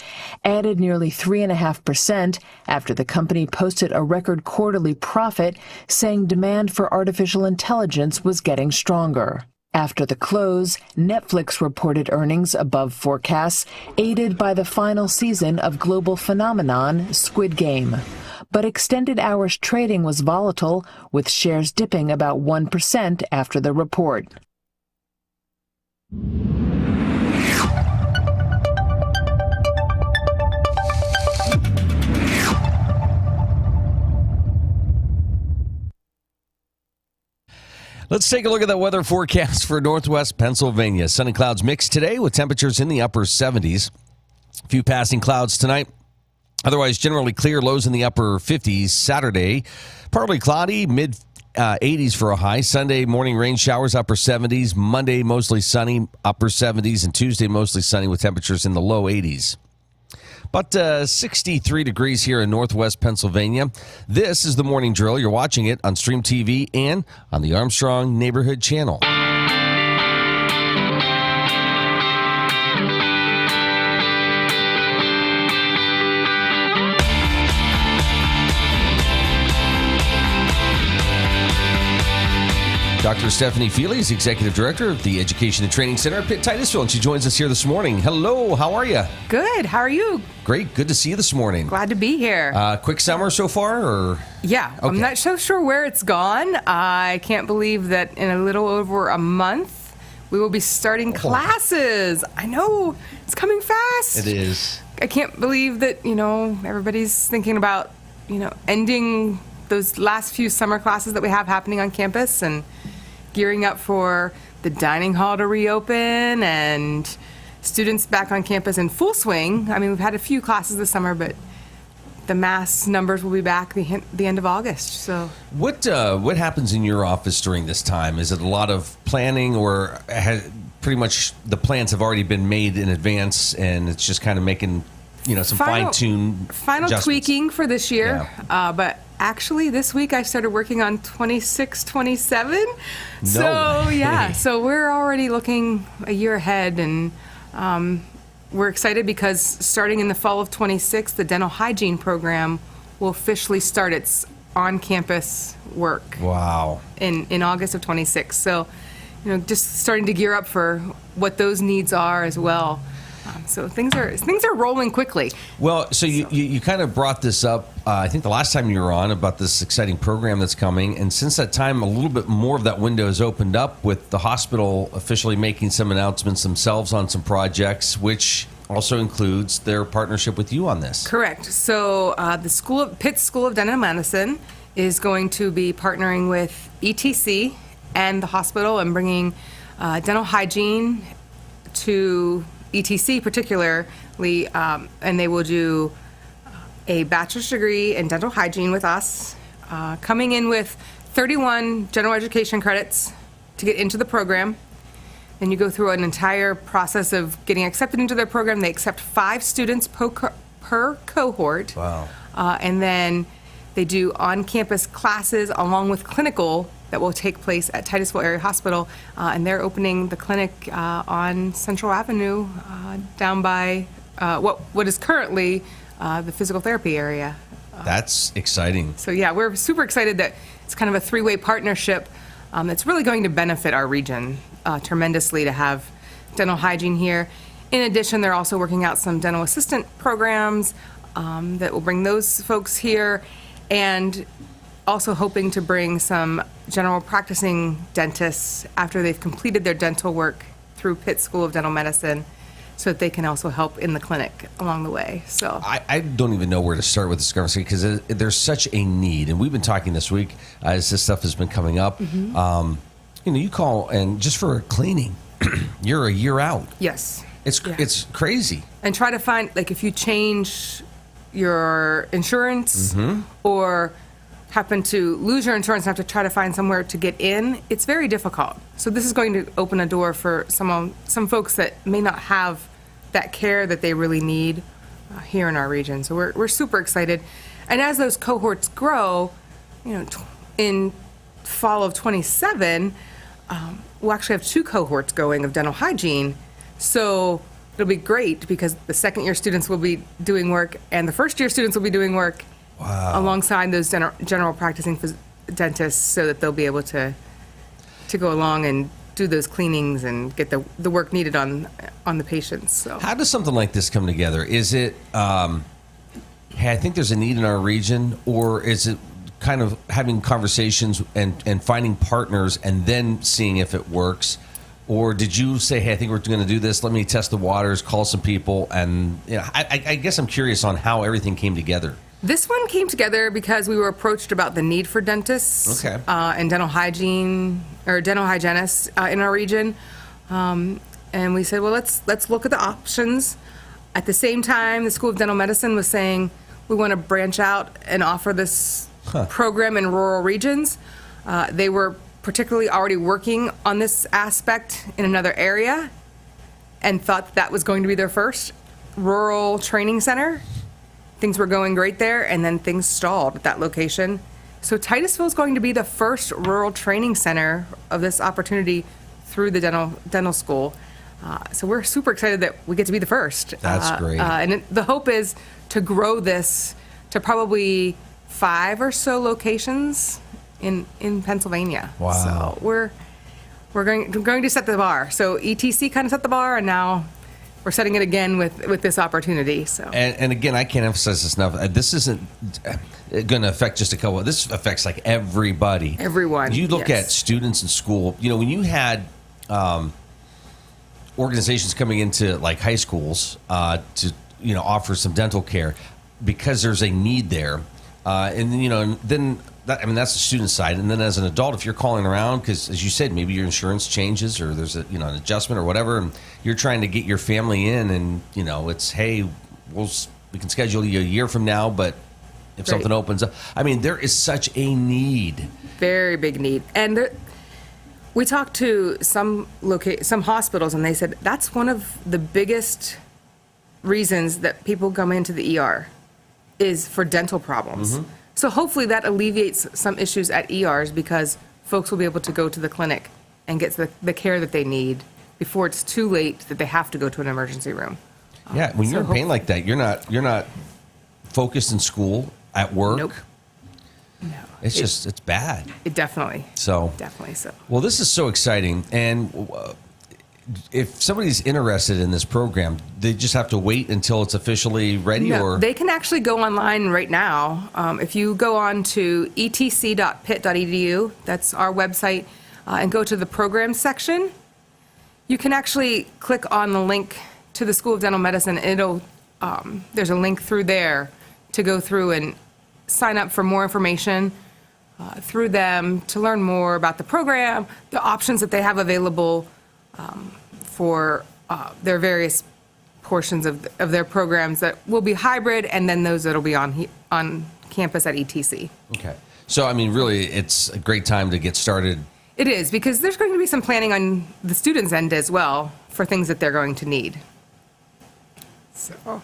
added nearly 3.5% after the company posted a record quarterly profit, saying demand for artificial intelligence was getting stronger. After the close, Netflix reported earnings above forecasts, aided by the final season of global phenomenon Squid Game. but extended hours trading was volatile, with shares dipping about 1% after the report. Let's take a look at the weather forecast for northwest Pennsylvania. Sunny clouds mixed today with temperatures in the upper 70s. A few passing clouds tonight. Otherwise, generally clear, lows in the upper 50s. Saturday, partly cloudy, mid 80s for a high. Sunday, morning rain showers, upper 70s. Monday, mostly sunny, upper 70s. And Tuesday, mostly sunny with temperatures in the low 80s. But 63 degrees here in northwest Pennsylvania. This is the morning drill. You're watching it on Stream TV and on the Armstrong Neighborhood Channel. Dr. Stephanie Fiely is Executive Director of the Education and Training Center at Pitt-Titusville, and she joins us here this morning. Hello, how are you? Good, how are you? Great, good to see you this morning. Glad to be here. Quick summer so far, or? Yeah, okay. I'm not so sure where it's gone. I can't believe that in a little over a month, we will be starting classes. I know, it's coming fast. It is. I can't believe that, everybody's thinking about, ending those last few summer classes that we have happening on campus and gearing up for the dining hall to reopen and students back on campus in full swing. I mean, we've had a few classes this summer, but the mass numbers will be back the end of August. So, what happens in your office during this time? Is it a lot of planning, or pretty much the plans have already been made in advance, and it's just kind of making some fine-tune tweaking for this year? Yeah. But actually, this week I started working on 26, 27. So we're already looking a year ahead, and we're excited because starting in the fall of 26, the dental hygiene program will officially start its on-campus work. Wow. In August of 26. So, just starting to gear up for what those needs are as well. So things are rolling quickly. Well, so you kind of brought this up, I think the last time you were on, about this exciting program that's coming. And since that time, a little bit more of that window has opened up with the hospital officially making some announcements themselves on some projects, which also includes their partnership with you on this. Correct. So the Pitt School of Dental Medicine is going to be partnering with ETC and the hospital and bringing dental hygiene to ETC particularly, and they will do a bachelor's degree in dental hygiene with us, coming in with 31 general education credits to get into the program. Then you go through an entire process of getting accepted into their program. They accept 5 students per cohort. Wow. And then they do on-campus classes along with clinical that will take place at Titusville Area Hospital, and they're opening the clinic on Central Avenue down by what is currently the physical therapy area. That's exciting. So yeah, we're super excited that it's kind of a 3-way partnership that's really going to benefit our region tremendously to have dental hygiene here. In addition, they're also working out some dental assistant programs that will bring those folks here, and also hoping to bring some general practicing dentists after they've completed their dental work through Pitt School of Dental Medicine, so that they can also help in the clinic along the way. So I don't even know where to start with this conversation, because there's such a need, and we've been talking this week as this stuff has been coming up. Mm-hmm. You call, and just for a cleaning, you're a year out. Yes. It's crazy. And try to find, if you change your insurance or happen to lose your insurance and have to try to find somewhere to get in, it's very difficult. So this is going to open a door for some folks that may not have that care that they really need here in our region. So we're super excited. And as those cohorts grow, in fall of 27, we'll actually have 2 cohorts going of dental hygiene. So it'll be great because the second-year students will be doing work and the first-year students will be doing work. Wow. Alongside those general practicing dentists, so that they'll be able to go along and do those cleanings and get the work needed on the patients. So how does something like this come together? Is it, hey, I think there's a need in our region, or is it kind of having conversations and finding partners and then seeing if it works? Or did you say, hey, I think we're going to do this. Let me test the waters, call some people. And I guess I'm curious on how everything came together. This one came together because we were approached about the need for dentists and dental hygiene or dental hygienists in our region. And we said, well, let's look at the options. At the same time, the School of Dental Medicine was saying, we want to branch out and offer this program in rural regions. They were particularly already working on this aspect in another area and thought that was going to be their first rural training center. Things were going great there, and then things stalled at that location. So Titusville is going to be the first rural training center of this opportunity through the dental school. So we're super excited that we get to be the first. That's great. And the hope is to grow this to probably 5 or so locations in Pennsylvania. Wow. So we're going to set the bar. So ETC kind of set the bar, and now we're setting it again with this opportunity. So and again, I can't emphasize this enough. This isn't going to affect just a couple. This affects like everybody. Everyone. You look at students in school. You know, when you had organizations coming into like high schools to offer some dental care because there's a need there, and then. That's the student side, and then as an adult, if you're calling around because, as you said, maybe your insurance changes or there's an adjustment or whatever, and you're trying to get your family in, and it's hey, we can schedule you a year from now, but if something opens up, there is such a need, very big need, and we talked to some hospitals, and they said that's one of the biggest reasons that people come into the ER is for dental problems. Mm-hmm. So hopefully that alleviates some issues at ERs because folks will be able to go to the clinic and get the care that they need before it's too late that they have to go to an emergency room. Yeah, when you're in pain like that, you're not focused in school, at work. Nope. No. It's bad. It definitely. So. Definitely so. Well, this is so exciting, and if somebody's interested in this program, they just have to wait until it's officially ready? No, or they can actually go online right now. If you go on to etc.pitt.edu, that's our website, and go to the programs section, you can actually click on the link to the School of Dental Medicine. There's a link through there to go through and sign up for more information through them to learn more about the program, the options that they have available for their various portions of their programs that will be hybrid, and then those that will be on campus at ETC. Okay. So, really, it's a great time to get started. It is, because there's going to be some planning on the students' end as well for things that they're going to need. So.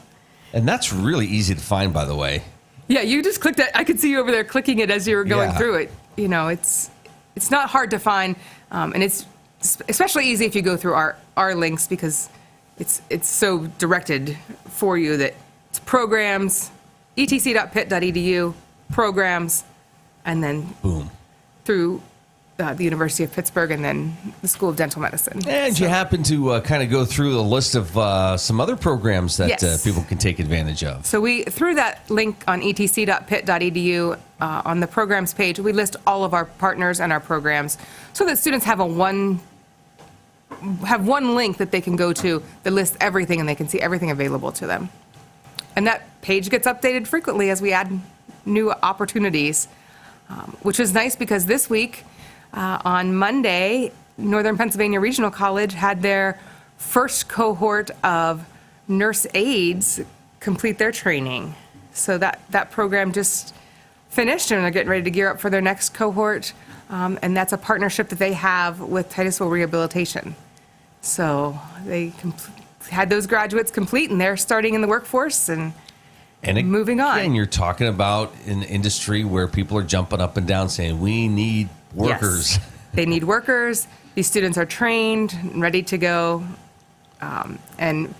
And that's really easy to find, by the way. Yeah, you just clicked it. I could see you over there clicking it as you were going through it. It's not hard to find, and it's especially easy if you go through our links because it's so directed for you that it's programs, etc.pitt.edu, programs, and then boom, through the University of Pittsburgh and then the School of Dental Medicine. And you happen to kind of go through the list of some other programs that people can take advantage of. So through that link on etc.pitt.edu on the programs page, we list all of our partners and our programs so that students have one link that they can go to that lists everything and they can see everything available to them. And that page gets updated frequently as we add new opportunities, which is nice because this week, on Monday, Northern Pennsylvania Regional College had their first cohort of nurse aides complete their training. So that program just finished and they're getting ready to gear up for their next cohort. And that's a partnership that they have with Titusville Rehabilitation. So they had those graduates complete and they're starting in the workforce and moving on. And you're talking about an industry where people are jumping up and down saying, we need workers. Yes, they need workers. These students are trained and ready to go and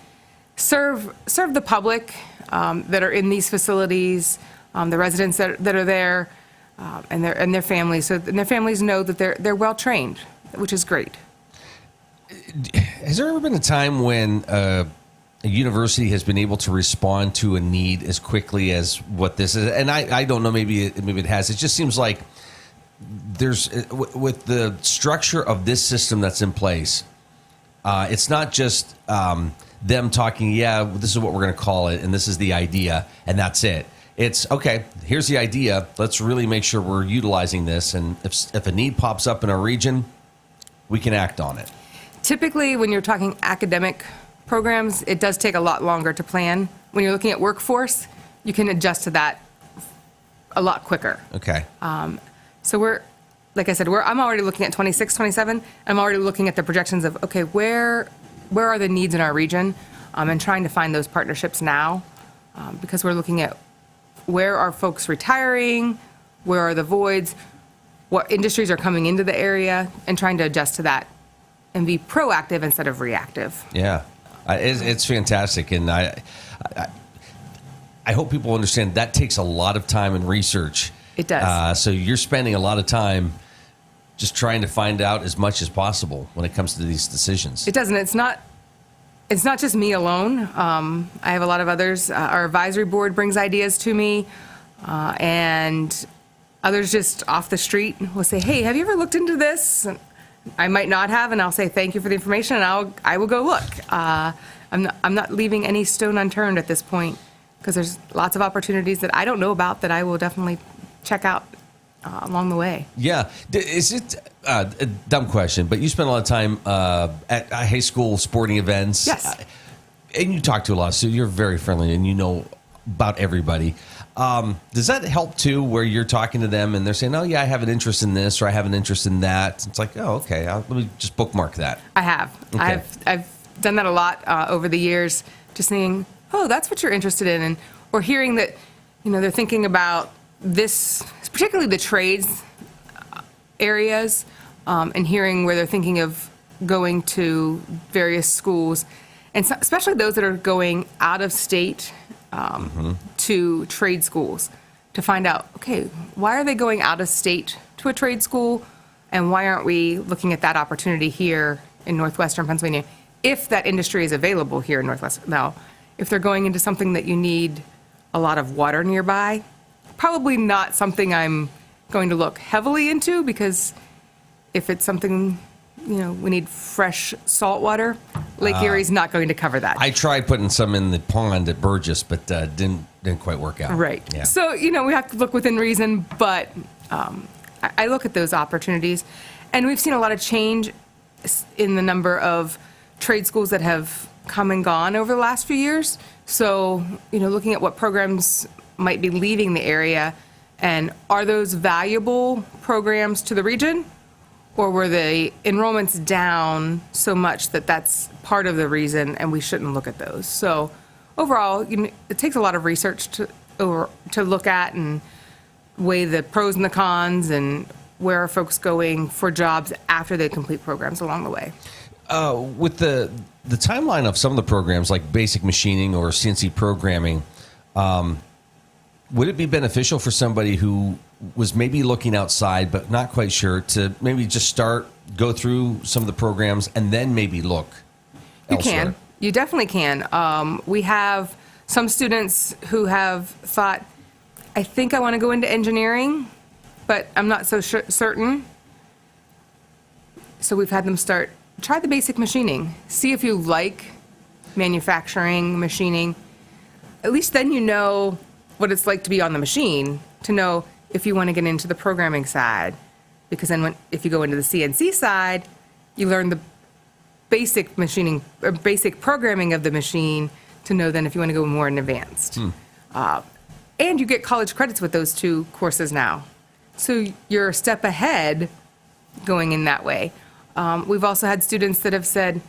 serve the public that are in these facilities, the residents that are there, and their families. And their families know that they're well trained, which is great. Has there ever been a time when a university has been able to respond to a need as quickly as what this is. And I don't know, maybe it has. It just seems like there's, with the structure of this system that's in place, it's not just them talking, this is what we're going to call it, and this is the idea, and that's it. It's, okay, here's the idea. Let's really make sure we're utilizing this. And if a need pops up in our region, we can act on it. Typically, when you're talking academic programs, it does take a lot longer to plan. When you're looking at workforce, you can adjust to that a lot quicker. Okay. So we're, like I said, I'm already looking at 26, 27. I'm already looking at the projections of, okay, where are the needs in our region, and trying to find those partnerships now, because we're looking at where are folks retiring, where are the voids, what industries are coming into the area, and trying to adjust to that and be proactive instead of reactive. Yeah, it's fantastic, and I hope people understand that takes a lot of time and research. It does. So you're spending a lot of time just trying to find out as much as possible when it comes to these decisions. It doesn't. It's not just me alone. I have a lot of others. Our advisory board brings ideas to me, and others just off the street will say, "Hey, have you ever looked into this?" And I might not have, and I'll say, "Thank you for the information," and I will go look. I'm not leaving any stone unturned at this point, because there's lots of opportunities that I don't know about that I will definitely check out along the way. Yeah. Is it a dumb question, but you spend a lot of time at high school sporting events. Yes. And you talk to a lot, so you're very friendly and you know about everybody. Does that help too, where you're talking to them and they're saying, "Oh yeah, I have an interest in this," or "I have an interest in that"? It's like, "Oh, okay, let me just bookmark that." I have. Okay. I've done that a lot over the years, just saying, "Oh, that's what you're interested in," and or hearing that, they're thinking about this, particularly the trades areas, and hearing where they're thinking of going to various schools, and especially those that are going out of state to trade schools, to find out, okay, why are they going out of state to a trade school, and why aren't we looking at that opportunity here in northwestern Pennsylvania, if that industry is available here in Northwest. Now, if they're going into something that you need a lot of water nearby, probably not something I'm going to look heavily into, because if it's something, we need fresh salt water, Lake Erie's not going to cover that. I tried putting some in the pond at Burgess, but didn't quite work out. Right. Yeah. So, we have to look within reason, but I look at those opportunities. And we've seen a lot of change in the number of trade schools that have come and gone over the last few years. So, looking at what programs might be leaving the area, and are those valuable programs to the region, or were the enrollments down so much that that's part of the reason and we shouldn't look at those? So overall, it takes a lot of research to look at and weigh the pros and the cons, and where are folks going for jobs after they complete programs along the way. With the timeline of some of the programs like basic machining or CNC programming, would it be beneficial for somebody who was maybe looking outside but not quite sure to maybe just go through some of the programs and then maybe look elsewhere? You can. You definitely can. We have some students who have thought, I think I want to go into engineering, but I'm not so certain. So we've had them try the basic machining. See if you like manufacturing, machining. At least then you know what it's like to be on the machine, to know if you want to get into the programming side. Because then if you go into the CNC side, you learn the basic machining, or basic programming of the machine, to know then if you want to go more in advanced. And you get college credits with those two courses now. So you're a step ahead going in that way. We've also had students that have said,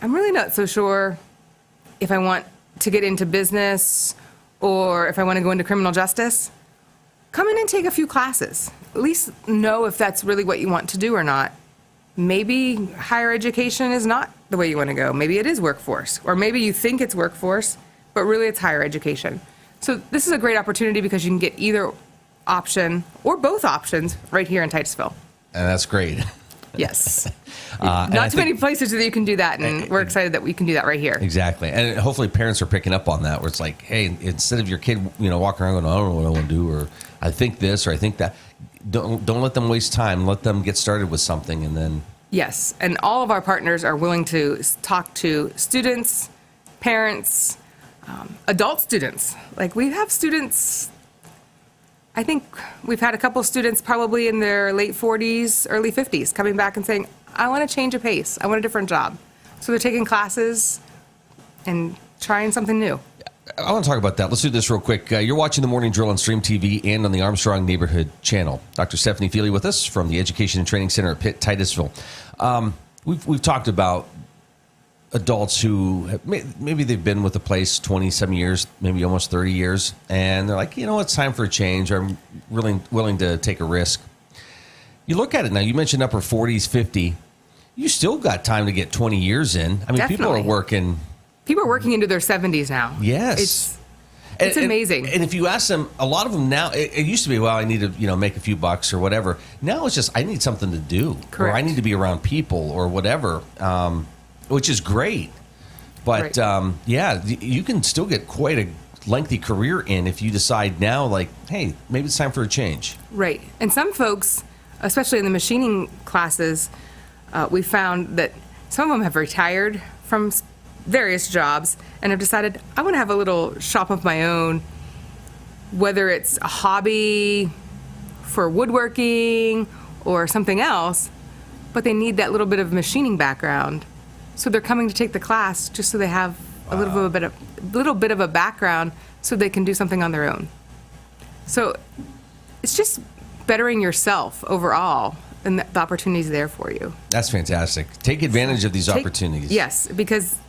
I'm really not so sure if I want to get into business or if I want to go into criminal justice. Come in and take a few classes. At least know if that's really what you want to do or not. Maybe higher education is not the way you want to go. Maybe it is workforce. Or maybe you think it's workforce, but really it's higher education. So this is a great opportunity because you can get either option or both options right here in Titusville. And that's great. Yes. Not too many places that you can do that, and we're excited that we can do that right here. Exactly. And hopefully parents are picking up on that, where it's like, hey, instead of your kid, walking around going, I don't know what I want to do, or I think this, or I think that, don't let them waste time. Let them get started with something, and then... Yes, and all of our partners are willing to talk to students, parents, adult students. Like, we have students... I think we've had a couple students probably in their late 40s, early 50s coming back and saying, I want to change a pace. I want a different job. So they're taking classes and trying something new. I want to talk about that. Let's do this real quick. You're watching the Morning Drill on Stream TV and on the Armstrong Neighborhood Channel. Dr. Stephanie Fiely with us from the Education and Training Center at Pitt-Titusville. We've talked about adults who maybe they've been with the place 20-some years, maybe almost 30 years, and they're like, it's time for a change. I'm really willing to take a risk. You look at it now, you mentioned upper 40s, 50. You still got time to get 20 years in. I mean, Definitely. People are working into their 70s now. Yes. It's amazing. And if you ask them, a lot of them now, it used to be, well, I need to, make a few bucks or whatever. Now it's just, I need something to do. Correct. Or I need to be around people or whatever. Which is great. But, you can still get quite a lengthy career in if you decide now, like, hey, maybe it's time for a change. Right. And some folks, especially in the machining classes, we found that some of them have retired from various jobs and have decided, I want to have a little shop of my own, whether it's a hobby for woodworking or something else, but they need that little bit of machining background. So they're coming to take the class just so they have a little bit of a background so they can do something on their own. So it's just bettering yourself overall, and the opportunity's there for you. That's fantastic. Take advantage of these opportunities. Yes, because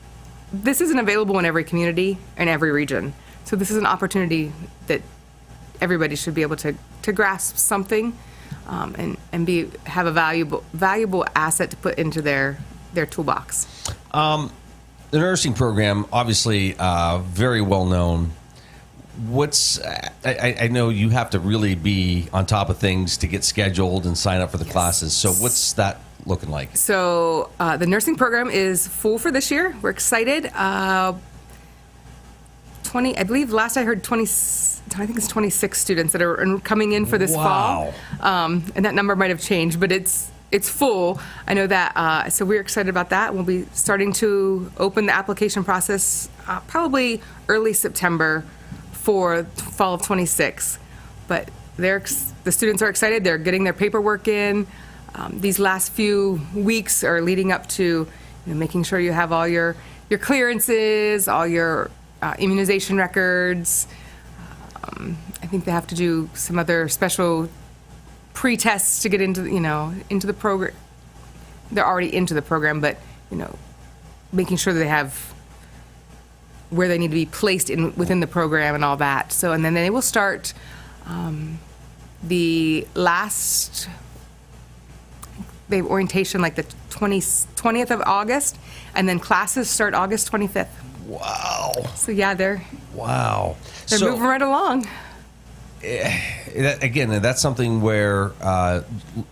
this isn't available in every community and every region. So this is an opportunity that everybody should be able to grasp something and have a valuable asset to put into their toolbox. The nursing program, obviously, very well known. I know you have to really be on top of things to get scheduled and sign up for the classes. So what's that looking like? So the nursing program is full for this year. We're excited. 20, I believe last I heard 20, I think it's 26 students that are coming in for this fall. And that number might have changed, but it's full. I know that. So we're excited about that. We'll be starting to open the application process probably early September for fall of 26. But the students are excited. They're getting their paperwork in. These last few weeks are leading up to making sure you have all your clearances, all your immunization records. I think they have to do some other special pre-tests to get into the program. They're already into the program, but making sure that they have where they need to be placed within the program and all that. So, and then they will start the last. They have orientation like the 20th of August, and then classes start August 25th. Wow. So yeah, they're moving right along. Again, that's something where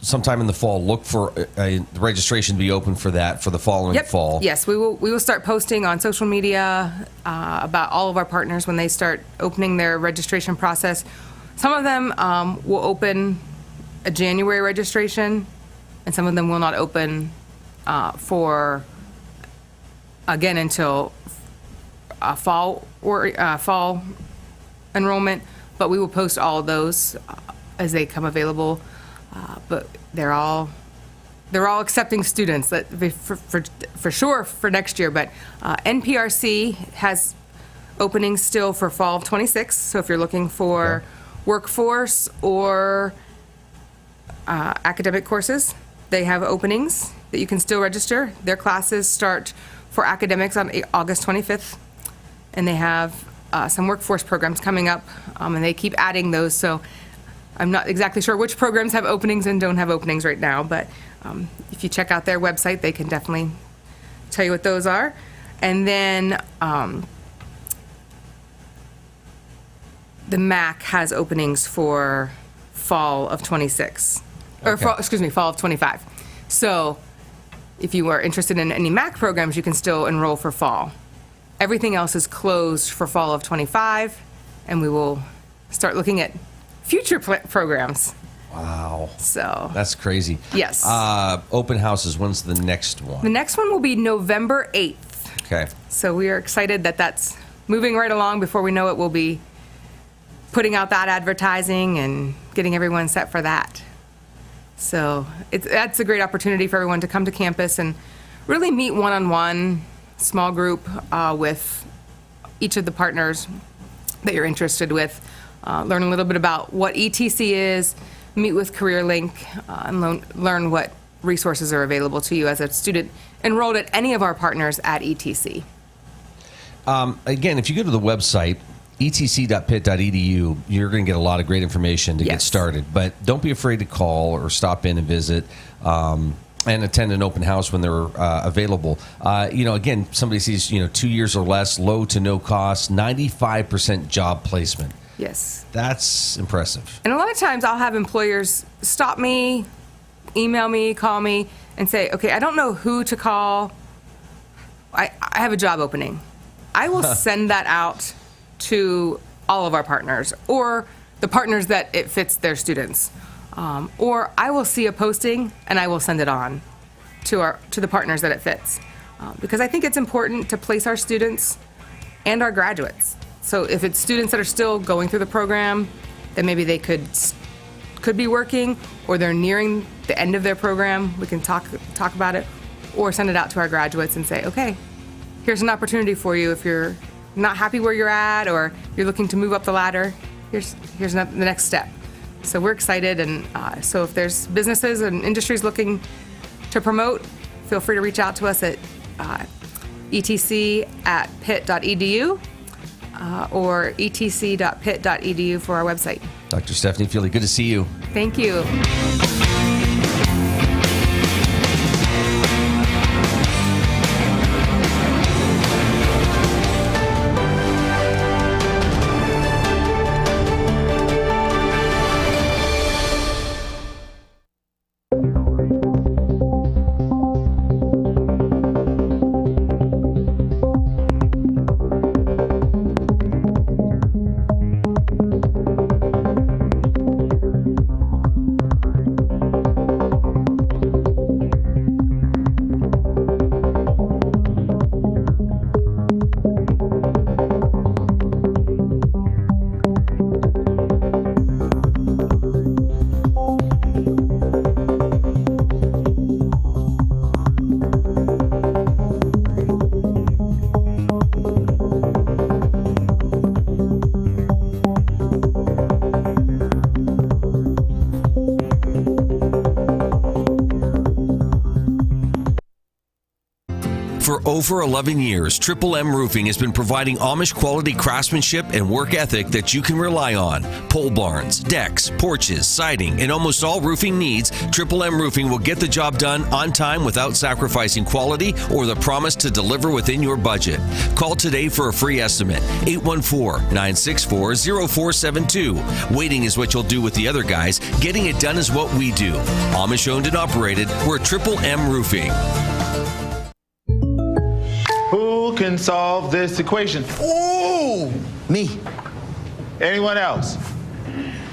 sometime in the fall, look for the registration to be open for that for the following fall. Yes, we will start posting on social media about all of our partners when they start opening their registration process. Some of them will open a January registration, and some of them will not open until fall enrollment. But we will post all of those as they come available. But they're all accepting students that for sure for next year. But NPRC has openings still for fall of 26. So if you're looking for workforce or academic courses, they have openings that you can still register. Their classes start for academics on August 25th, and they have some workforce programs coming up, and they keep adding those. So I'm not exactly sure which programs have openings and don't have openings right now, but if you check out their website, they can definitely tell you what those are. And then the MAC has openings for fall of 26, or fall of 25. So if you are interested in any MAC programs, you can still enroll for fall. Everything else is closed for fall of 25, and we will start looking at future programs. Wow. So that's crazy. Yes. Open houses, when's the next one? The next one will be November 8th. Okay. So we are excited that that's moving right along. Before we know it, we'll be putting out that advertising and getting everyone set for that. So that's a great opportunity for everyone to come to campus and really meet one-on-one, small group with each of the partners that you're interested with, learn a little bit about what ETC is, meet with CareerLink, and learn what resources are available to you as a student enrolled at any of our partners at ETC. Again, if you go to the website, etc.pitt.edu, you're going to get a lot of great information to get started. But don't be afraid to call or stop in and visit and attend an open house when they're available. Again, somebody sees, 2 years or less, low to no cost, 95% job placement. Yes. That's impressive. And a lot of times I'll have employers stop me, email me, call me, and say, okay, I don't know who to call. I have a job opening. I will send that out to all of our partners or the partners that it fits their students. Or I will see a posting and I will send it on to the partners that it fits. Because I think it's important to place our students and our graduates. So if it's students that are still going through the program, then maybe they could be working, or they're nearing the end of their program, we can talk about it, or send it out to our graduates and say, okay, here's an opportunity for you if you're not happy where you're at or you're looking to move up the ladder. Here's the next step. So we're excited, and so if there's businesses and industries looking to promote, feel free to reach out to us at etc@pitt.edu or etc.pitt.edu for our website. Dr. Stephanie Fiely, good to see you. Thank you. For over 11 years, Triple M Roofing has been providing Amish quality craftsmanship and work ethic that you can rely on. Pole barns, decks, porches, siding, and almost all roofing needs, Triple M Roofing will get the job done on time without sacrificing quality or the promise to deliver within your budget. Call today for a free estimate, 814-964-0472. Waiting is what you'll do with the other guys. Getting it done is what we do. Amish owned and operated, we're Triple M Roofing. Who can solve this equation? Ooh! Me. Anyone else?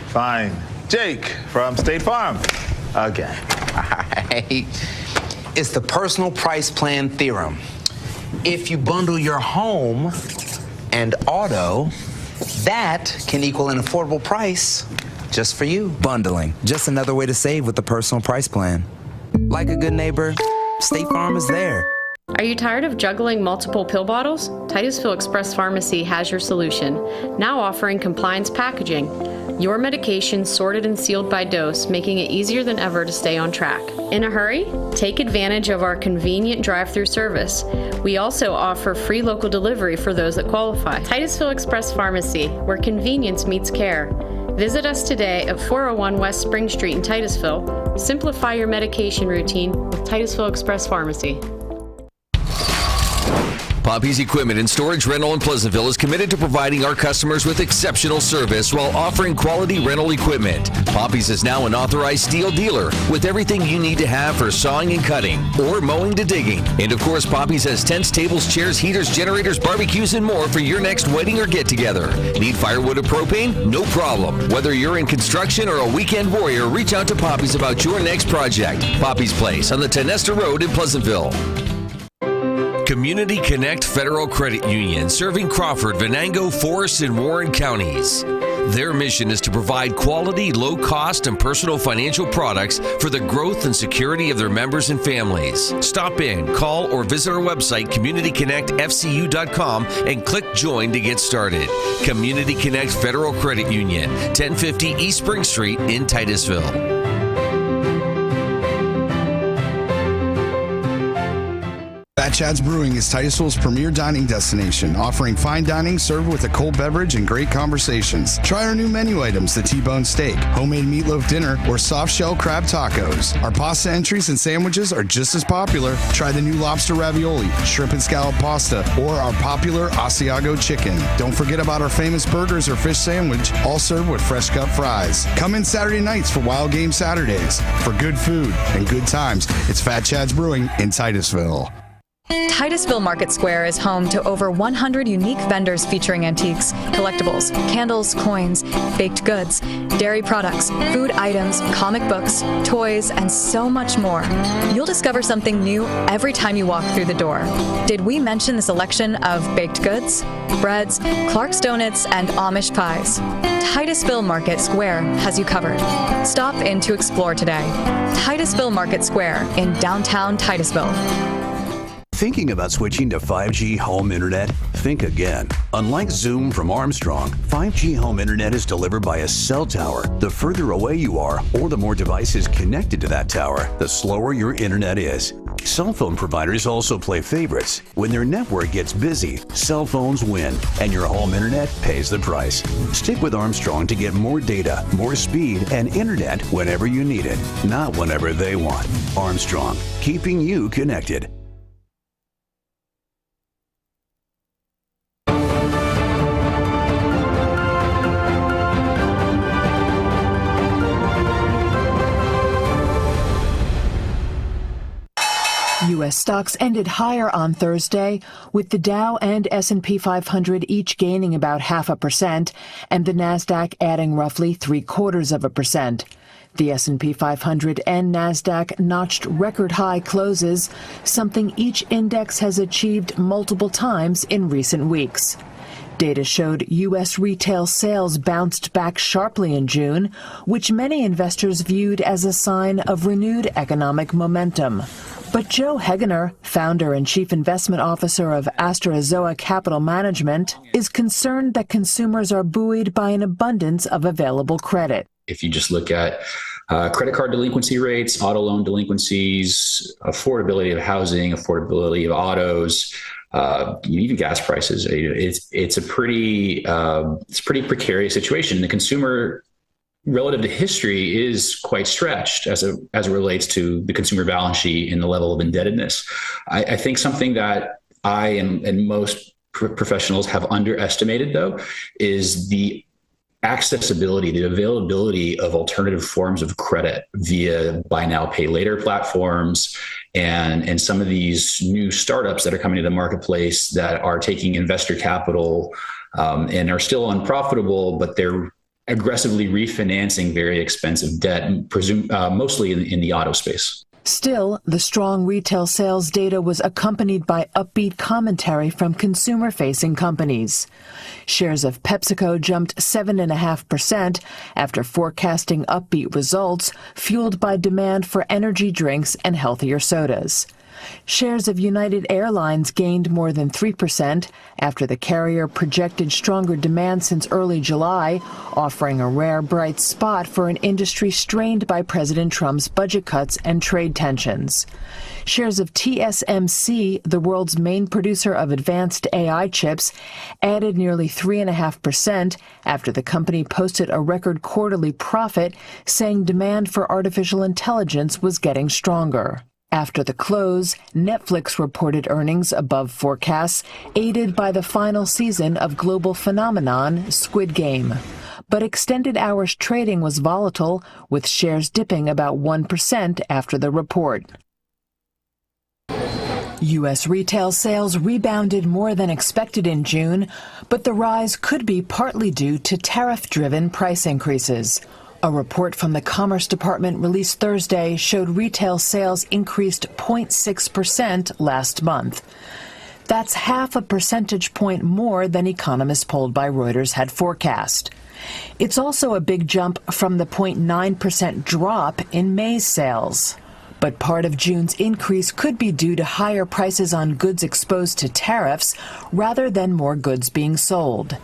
Fine. Jake from State Farm. Again. All right. It's the personal price plan theorem. If you bundle your home and auto, that can equal an affordable price just for you. Bundling. Just another way to save with the personal price plan. Like a good neighbor, State Farm is there. Are you tired of juggling multiple pill bottles? Titusville Express Pharmacy has your solution, now offering compliance packaging. Your medication sorted and sealed by dose, making it easier than ever to stay on track. In a hurry? Take advantage of our convenient drive-through service. We also offer free local delivery for those that qualify. Titusville Express Pharmacy, where convenience meets care. Visit us today at 401 West Spring Street in Titusville. Simplify your medication routine with Titusville Express Pharmacy. Poppy's Equipment and Storage Rental in Pleasantville is committed to providing our customers with exceptional service while offering quality rental equipment. Poppy's is now an authorized steel dealer with everything you need to have for sawing and cutting or mowing to digging. And of course, Poppy's has tents, tables, chairs, heaters, generators, barbecues, and more for your next wedding or get-together. Need firewood or propane? No problem. Whether you're in construction or a weekend warrior, reach out to Poppy's about your next project. Poppy's Place on the Tenesta Road in Pleasantville. Community Connect Federal Credit Union, serving Crawford, Venango, Forest, and Warren counties. Their mission is to provide quality, low-cost, and personal financial products for the growth and security of their members and families. Stop in, call, or visit our website, communityconnectfcu.com, and click Join to get started. Community Connect Federal Credit Union, 1050 East Spring Street in Titusville. Fat Chad's Brewing is Titusville's premier dining destination, offering fine dining served with a cold beverage and great conversations. Try our new menu items, the T-bone steak, homemade meatloaf dinner, or soft shell crab tacos. Our pasta entries and sandwiches are just as popular. Try the new lobster ravioli, shrimp and scallop pasta, or our popular Asiago chicken. Don't forget about our famous burgers or fish sandwich, all served with fresh cut fries. Come in Saturday nights for Wild Game Saturdays. For good food and good times, it's Fat Chad's Brewing in Titusville. Titusville Market Square is home to over 100 unique vendors featuring antiques, collectibles, candles, coins, baked goods, dairy products, food items, comic books, toys, and so much more. You'll discover something new every time you walk through the door. Did we mention the selection of baked goods, breads, Clark's Donuts, and Amish pies? Titusville Market Square has you covered. Stop in to explore today. Titusville Market Square in downtown Titusville. Thinking about switching to 5G home internet? Think again. Unlike Zoom from Armstrong, 5G home internet is delivered by a cell tower. The further away you are, or the more devices connected to that tower, the slower your internet is. Cell phone providers also play favorites. When their network gets busy, cell phones win, and your home internet pays the price. Stick with Armstrong to get more data, more speed, and internet whenever you need it, not whenever they want. Armstrong, keeping you connected. U.S. stocks ended higher on Thursday, with the Dow and S&P 500 each gaining about 0.5%, and the Nasdaq adding roughly 0.75%. The S&P 500 and Nasdaq notched record-high closes, something each index has achieved multiple times in recent weeks. Data showed U.S. retail sales bounced back sharply in June, which many investors viewed as a sign of renewed economic momentum. But Joe Hegener, founder and chief investment officer of Asterazoa Capital Management, is concerned that consumers are buoyed by an abundance of available credit. If you just look at credit card delinquency rates, auto loan delinquencies, affordability of housing, affordability of autos, even gas prices, it's a pretty precarious situation. The consumer, relative to history, is quite stretched as it relates to the consumer balance sheet and the level of indebtedness. I think something that I and most professionals have underestimated, though, is the accessibility, the availability of alternative forms of credit via buy now, pay later platforms, and some of these new startups that are coming to the marketplace that are taking investor capital and are still unprofitable, but they're aggressively refinancing very expensive debt, mostly in the auto space. Still, the strong retail sales data was accompanied by upbeat commentary from consumer-facing companies. Shares of PepsiCo jumped 7.5% after forecasting upbeat results, fueled by demand for energy drinks and healthier sodas. Shares of United Airlines gained more than 3% after the carrier projected stronger demand since early July, offering a rare bright spot for an industry strained by President Trump's budget cuts and trade tensions. Shares of TSMC, the world's main producer of advanced AI chips, added nearly 3.5% after the company posted a record quarterly profit, saying demand for artificial intelligence was getting stronger. After the close, Netflix reported earnings above forecasts, aided by the final season of global phenomenon Squid Game. But extended hours trading was volatile, with shares dipping about 1% after the report. U.S. retail sales rebounded more than expected in June, but the rise could be partly due to tariff-driven price increases. A report from the Commerce Department released Thursday showed retail sales increased 0.6% last month. That's half a percentage point more than economists polled by Reuters had forecast. It's also a big jump from the 0.9% drop in May's sales. But part of June's increase could be due to higher prices on goods exposed to tariffs rather than more goods being sold.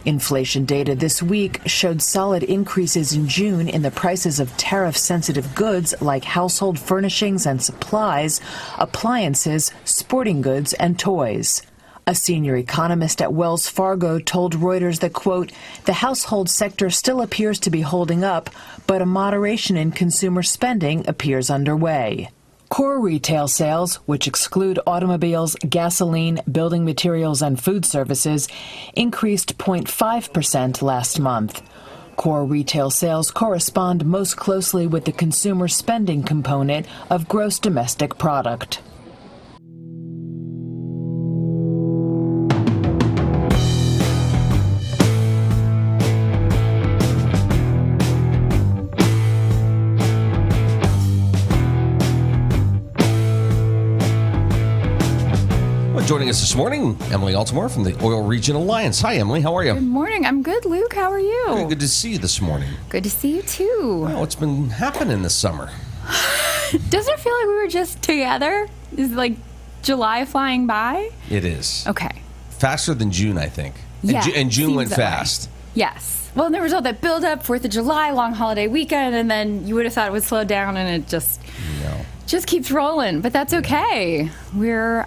Inflation data this week showed solid increases in June in the prices of tariff-sensitive goods like household furnishings and supplies, appliances, sporting goods, and toys. A senior economist at Wells Fargo told Reuters that, quote, the household sector still appears to be holding up, but a moderation in consumer spending appears underway. Core retail sales, which exclude automobiles, gasoline, building materials, and food services, increased 0.5% last month. Core retail sales correspond most closely with the consumer spending component of gross domestic product. Joining us this morning, Emily Altomare from the Oil Region Alliance. Hi, Emily. How are you? Good morning. I'm good, Luke. How are you? Good to see you this morning. Good to see you, too. Well, what's been happening this summer? Doesn't it feel like we were just together? Is like July flying by? It is. Okay. Faster than June, I think. Yeah, and June went seems that way. fast. Yes. Well, and there was all that build-up, 4th of July, long holiday weekend, and then you would have thought it would slow down, and it just keeps rolling. But that's okay. We're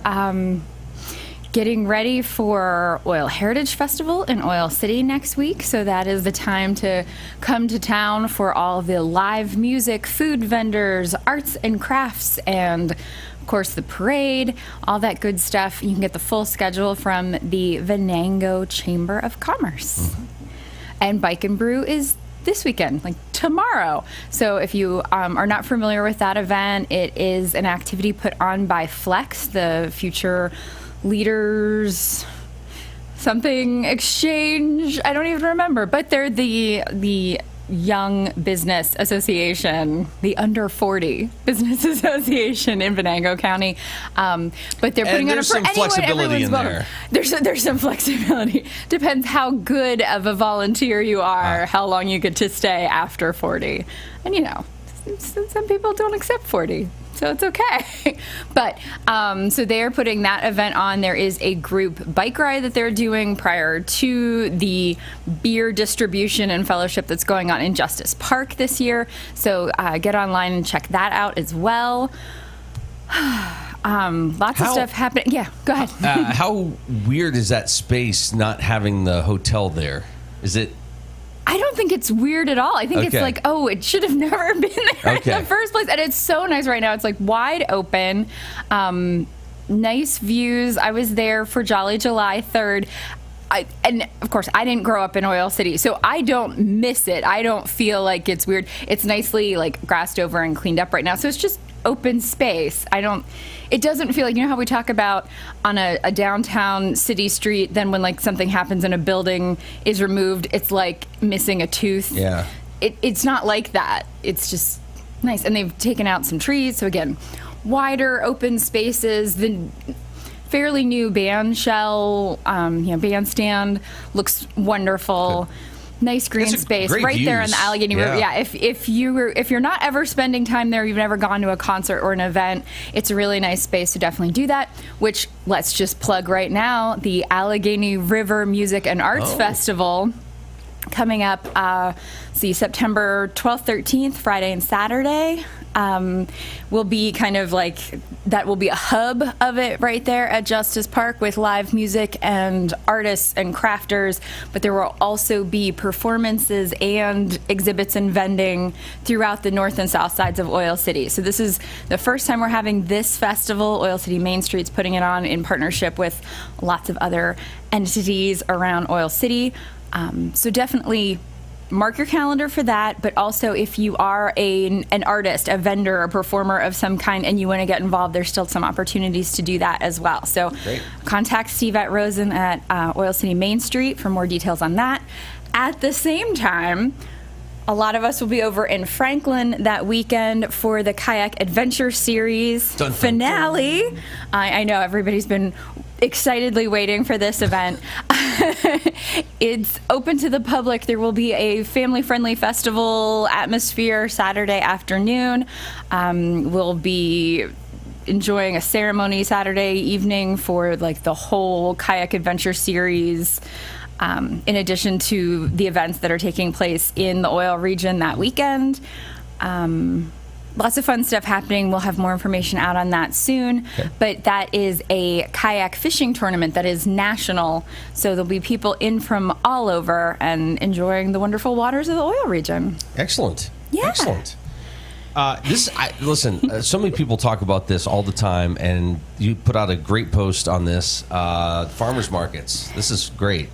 getting ready for Oil Heritage Festival in Oil City next week, so that is the time to come to town for all the live music, food vendors, arts and crafts, and of course the parade, all that good stuff. You can get the full schedule from the Venango Chamber of Commerce. And Bike and Brew is this weekend, like tomorrow. So if you are not familiar with that event, it is an activity put on by Flex, the Future Leaders something exchange. I don't even remember, but they're the Young Business Association, the Under 40 Business Association in Venango County. But they're putting on some flexibility in there. There's some flexibility. Depends how good of a volunteer you are, how long you get to stay after 40. And some people don't accept 40. So it's okay. But so they're putting that event on. There is a group bike ride that they're doing prior to the beer distribution and fellowship that's going on in Justice Park this year. So get online and check that out as well. Lots of stuff happening. Yeah, go ahead. How weird is that space not having the hotel there? Is it? I don't think it's weird at all. I think it's like, it should have never been there in the first place. And it's so nice right now. It's like wide open, nice views. I was there for Jolly July 3rd. And of course, I didn't grow up in Oil City, so I don't miss it. I don't feel like it's weird. It's nicely grassed over and cleaned up right now. So it's just open space. It doesn't feel like, how we talk about on a downtown city street, then when something happens and a building is removed, it's like missing a tooth. Yeah. It's not like that. It's just nice. And they've taken out some trees. So again, wider open spaces. The fairly new band shell, bandstand looks wonderful. Good. Nice green space right there in the Allegheny River. Yeah, if you're not ever spending time there, you've never gone to a concert or an event, it's a really nice space to definitely do that. Which, let's just plug right now, the Allegheny River Music and Arts Festival coming up, September 12th, 13th, Friday and Saturday. Will be kind of like, that will be a hub of it right there at Justice Park with live music and artists and crafters, but there will also be performances and exhibits and vending throughout the north and south sides of Oil City. So this is the first time we're having this festival. Oil City Main Street's putting it on in partnership with lots of other entities around Oil City. So definitely mark your calendar for that, but also if you are an artist, a vendor, a performer of some kind, and you want to get involved, there's still some opportunities to do that as well. So contact Stevette Rosen at Oil City Main Street for more details on that. At the same time, a lot of us will be over in Franklin that weekend for the Kayak Adventure Series finale. I know everybody's been excitedly waiting for this event. It's open to the public. There will be a family-friendly festival atmosphere Saturday afternoon. We'll be enjoying a ceremony Saturday evening for like the whole Kayak Adventure Series. In addition to the events that are taking place in the oil region that weekend. Lots of fun stuff happening. We'll have more information out on that soon. Okay. But that is a kayak fishing tournament that is national. So there'll be people in from all over and enjoying the wonderful waters of the oil region. Excellent. Yeah. Excellent. Listen, so many people talk about this all the time, and you put out a great post on this. Farmers markets. This is great.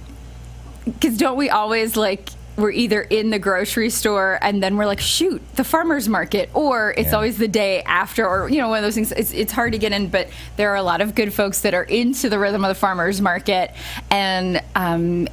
Because don't we always we're either in the grocery store and then we're like, shoot, the farmer's market, or it's always the day after, or one of those things. It's hard to get in, but there are a lot of good folks that are into the rhythm of the farmer's market and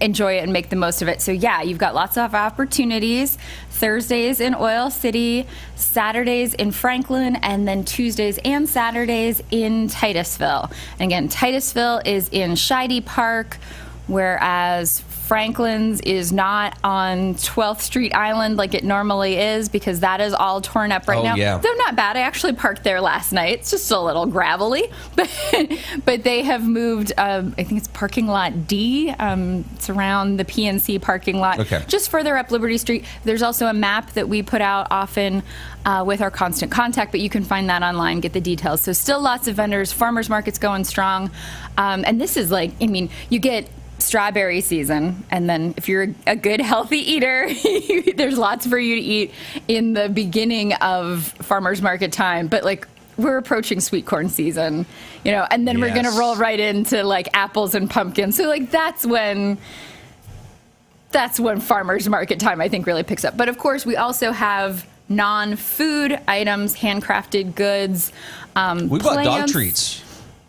enjoy it and make the most of it. So yeah, you've got lots of opportunities. Thursdays in Oil City, Saturdays in Franklin, and then Tuesdays and Saturdays in Titusville. And again, Titusville is in Scheide Park, whereas Franklin's is not on 12th Street Island like it normally is, because that is all torn up right now. Yeah. Though not bad. I actually parked there last night. It's just a little gravelly. But they have moved, I think it's parking lot D. It's around the PNC parking lot. Okay. Just further up Liberty Street. There's also a map that we put out often with our Constant Contact, but you can find that online, get the details. So still lots of vendors. Farmers market's going strong. And this is you get strawberry season, and then if you're a good healthy eater, there's lots for you to eat in the beginning of farmers market time. But we're approaching sweet corn season, and then we're gonna roll right into apples and pumpkins. So that's when farmers market time I think really picks up. But of course we also have non-food items, handcrafted goods. We bought dog treats.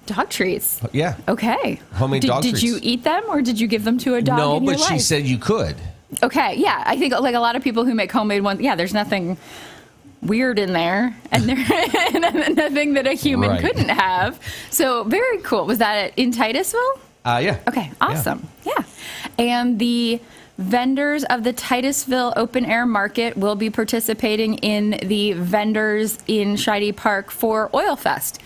Dog treats? Yeah. Okay. Homemade dog treats. Did you eat them, or did you give them to a dog? No, in your but she life? said you could. Okay, yeah. I think a lot of people who make homemade ones, there's nothing weird in there, and nothing that a human couldn't have. So very cool. Was that in Titusville? Yeah. Okay, awesome. Yeah. And the vendors of the Titusville Open Air Market will be participating in the vendors in Scheide Park for Oil Fest.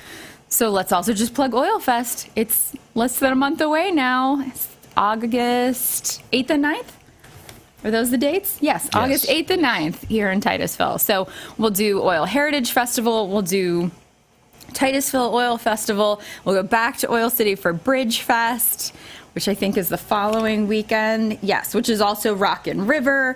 So let's also just plug Oil Fest. It's less than a month away now. It's August 8th and 9th. Are those the dates? Yes, August 8th and 9th here in Titusville. So we'll do Oil Heritage Festival. We'll do Titusville Oil Festival. We'll go back to Oil City for Bridge Fest, which I think is the following weekend. Yes, which is also Rockin' River.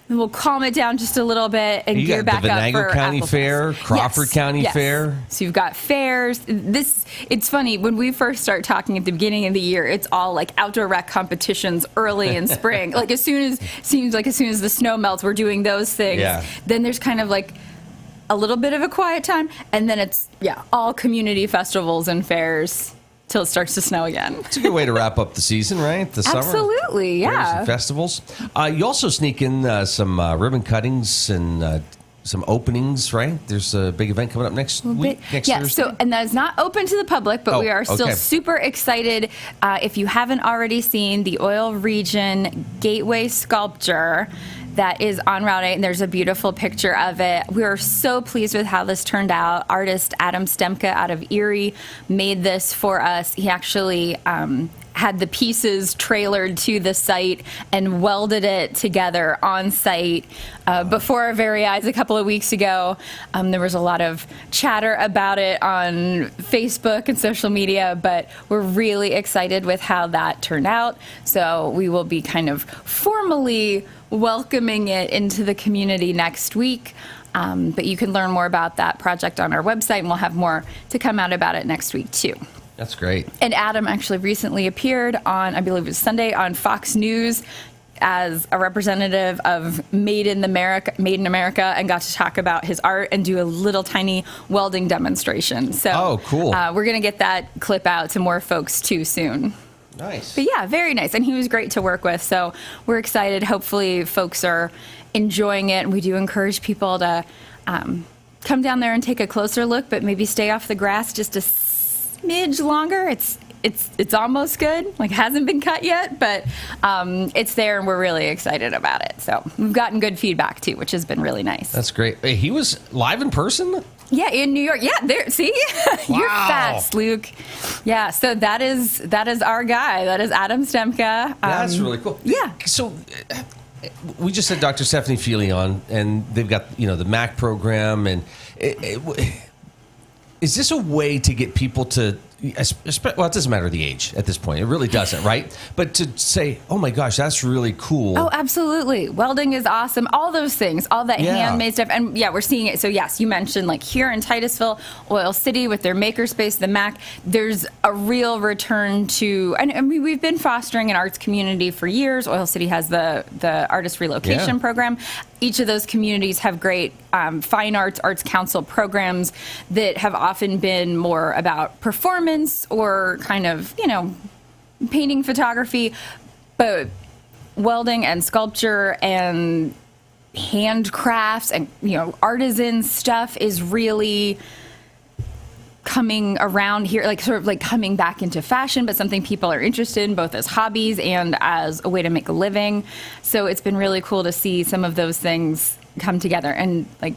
And we'll calm it down just a little bit and gear back up for the Venango County Fair, Crawford County Fair. So you've got fairs. It's funny, when we first start talking at the beginning of the year, it's all outdoor rec competitions early in spring. As soon as the snow melts, we're doing those things. Yeah. Then there's kind of a little bit of a quiet time, and then it's all community festivals and fairs till it starts to snow again. It's a good way to wrap up the season, right? The summer. Absolutely, yeah. Some festivals. You also sneak in some ribbon cuttings and some openings, right? There's a big event coming up next week, next Thursday. And that is not open to the public, but we are still super excited. If you haven't already seen the Oil Region Gateway Sculpture that is on Route 8, and there's a beautiful picture of it. We are so pleased with how this turned out. Artist Adam Stemka out of Erie made this for us. He actually had the pieces trailered to the site and welded it together on site before our very eyes a couple of weeks ago. There was a lot of chatter about it on Facebook and social media, but we're really excited with how that turned out. So we will be kind of formally welcoming it into the community next week. But you can learn more about that project on our website, and we'll have more to come out about it next week, too. That's great. And Adam actually recently appeared on, I believe it was Sunday, on Fox News as a representative of Made in America, and got to talk about his art and do a little tiny welding demonstration. So, cool. We're going to get that clip out to more folks, too, soon. Nice. But yeah, very nice. And he was great to work with. So we're excited. Hopefully folks are enjoying it. And we do encourage people to come down there and take a closer look, but maybe stay off the grass just a smidge longer. It's almost good. Like, hasn't been cut yet, but it's there, and we're really excited about it. So we've gotten good feedback too, which has been really nice. That's great. Hey, he was live in person? Yeah, in New York. Yeah, there. See, Wow. You're fast, Luke. Yeah, so that is our guy. That is Adam Stemka. That's really cool. Yeah. So we just had Dr. Stephanie Fiely on, and they've got the MAC program, and is this a way to get people to? Well, it doesn't matter the age at this point. It really doesn't, right? But to say, oh my gosh, that's really cool. Oh, absolutely. Welding is awesome. All those things, all that handmade stuff. And yeah, we're seeing it. So yes, you mentioned like here in Titusville, Oil City with their makerspace, the MAC, there's a real return to, and I mean, we've been fostering an arts community for years. Oil City has the artist relocation program. Each of those communities have great fine arts council programs that have often been more about performance or kind of, painting, photography, but welding and sculpture and handcrafts and, artisan stuff is really coming around here, like sort of like coming back into fashion, but something people are interested in both as hobbies and as a way to make a living. So it's been really cool to see some of those things come together. And like,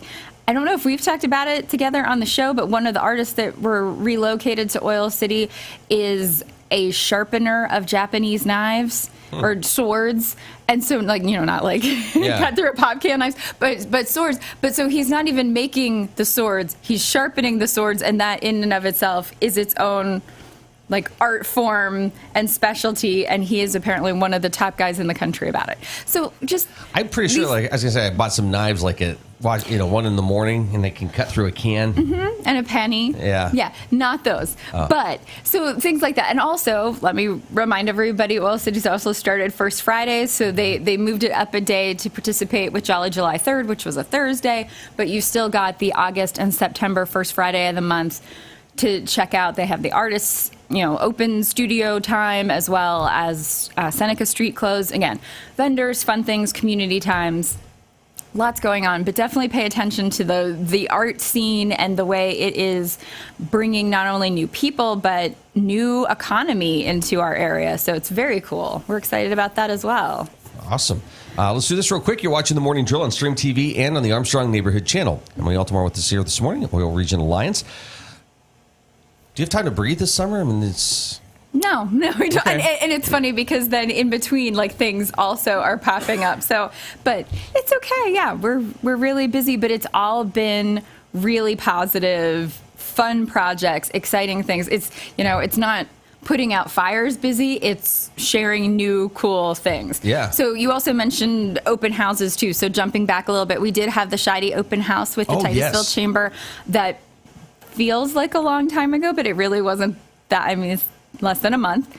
I don't know if we've talked about it together on the show, but one of the artists that were relocated to Oil City is a sharpener of Japanese knives or swords. And so, like, not like cut through a pop can knives, but swords. But so he's not even making the swords, he's sharpening the swords, and that in and of itself is its own like art form and specialty, and he is apparently one of the top guys in the country about it. So just I'm pretty sure, like I was gonna say, I bought some knives like at 1 in the morning, and they can cut through a can and a penny. Yeah, not those. But so things like that. And also, let me remind everybody, Oil City's also started First Fridays, so they moved it up a day to participate with Jolly July 3rd, which was a Thursday, but you still got the August and September First Friday of the month to check out. They have the artists, open studio time, as well as Seneca Street closed. Again, vendors, fun things, community times, lots going on. But definitely pay attention to the art scene and the way it is bringing not only new people, but new economy into our area. So it's very cool. We're excited about that as well. Awesome. Let's do this real quick. You're watching The Morning Drill on Stream TV and on the Armstrong Neighborhood Channel. Emily Altomare with us here this morning at Oil Region Alliance. Do you have time to breathe this summer? I mean, it's... No, we don't. Okay. And it's funny because then in between, like, things also are popping up. So, but it's okay. Yeah, we're really busy, but it's all been really positive, fun projects, exciting things. It's, it's not putting out fires busy, it's sharing new cool things. Yeah. So you also mentioned open houses too. So jumping back a little bit, we did have the Scheide open house with the Titusville Chamber that feels like a long time ago, but it really wasn't that. I mean, it's less than a month.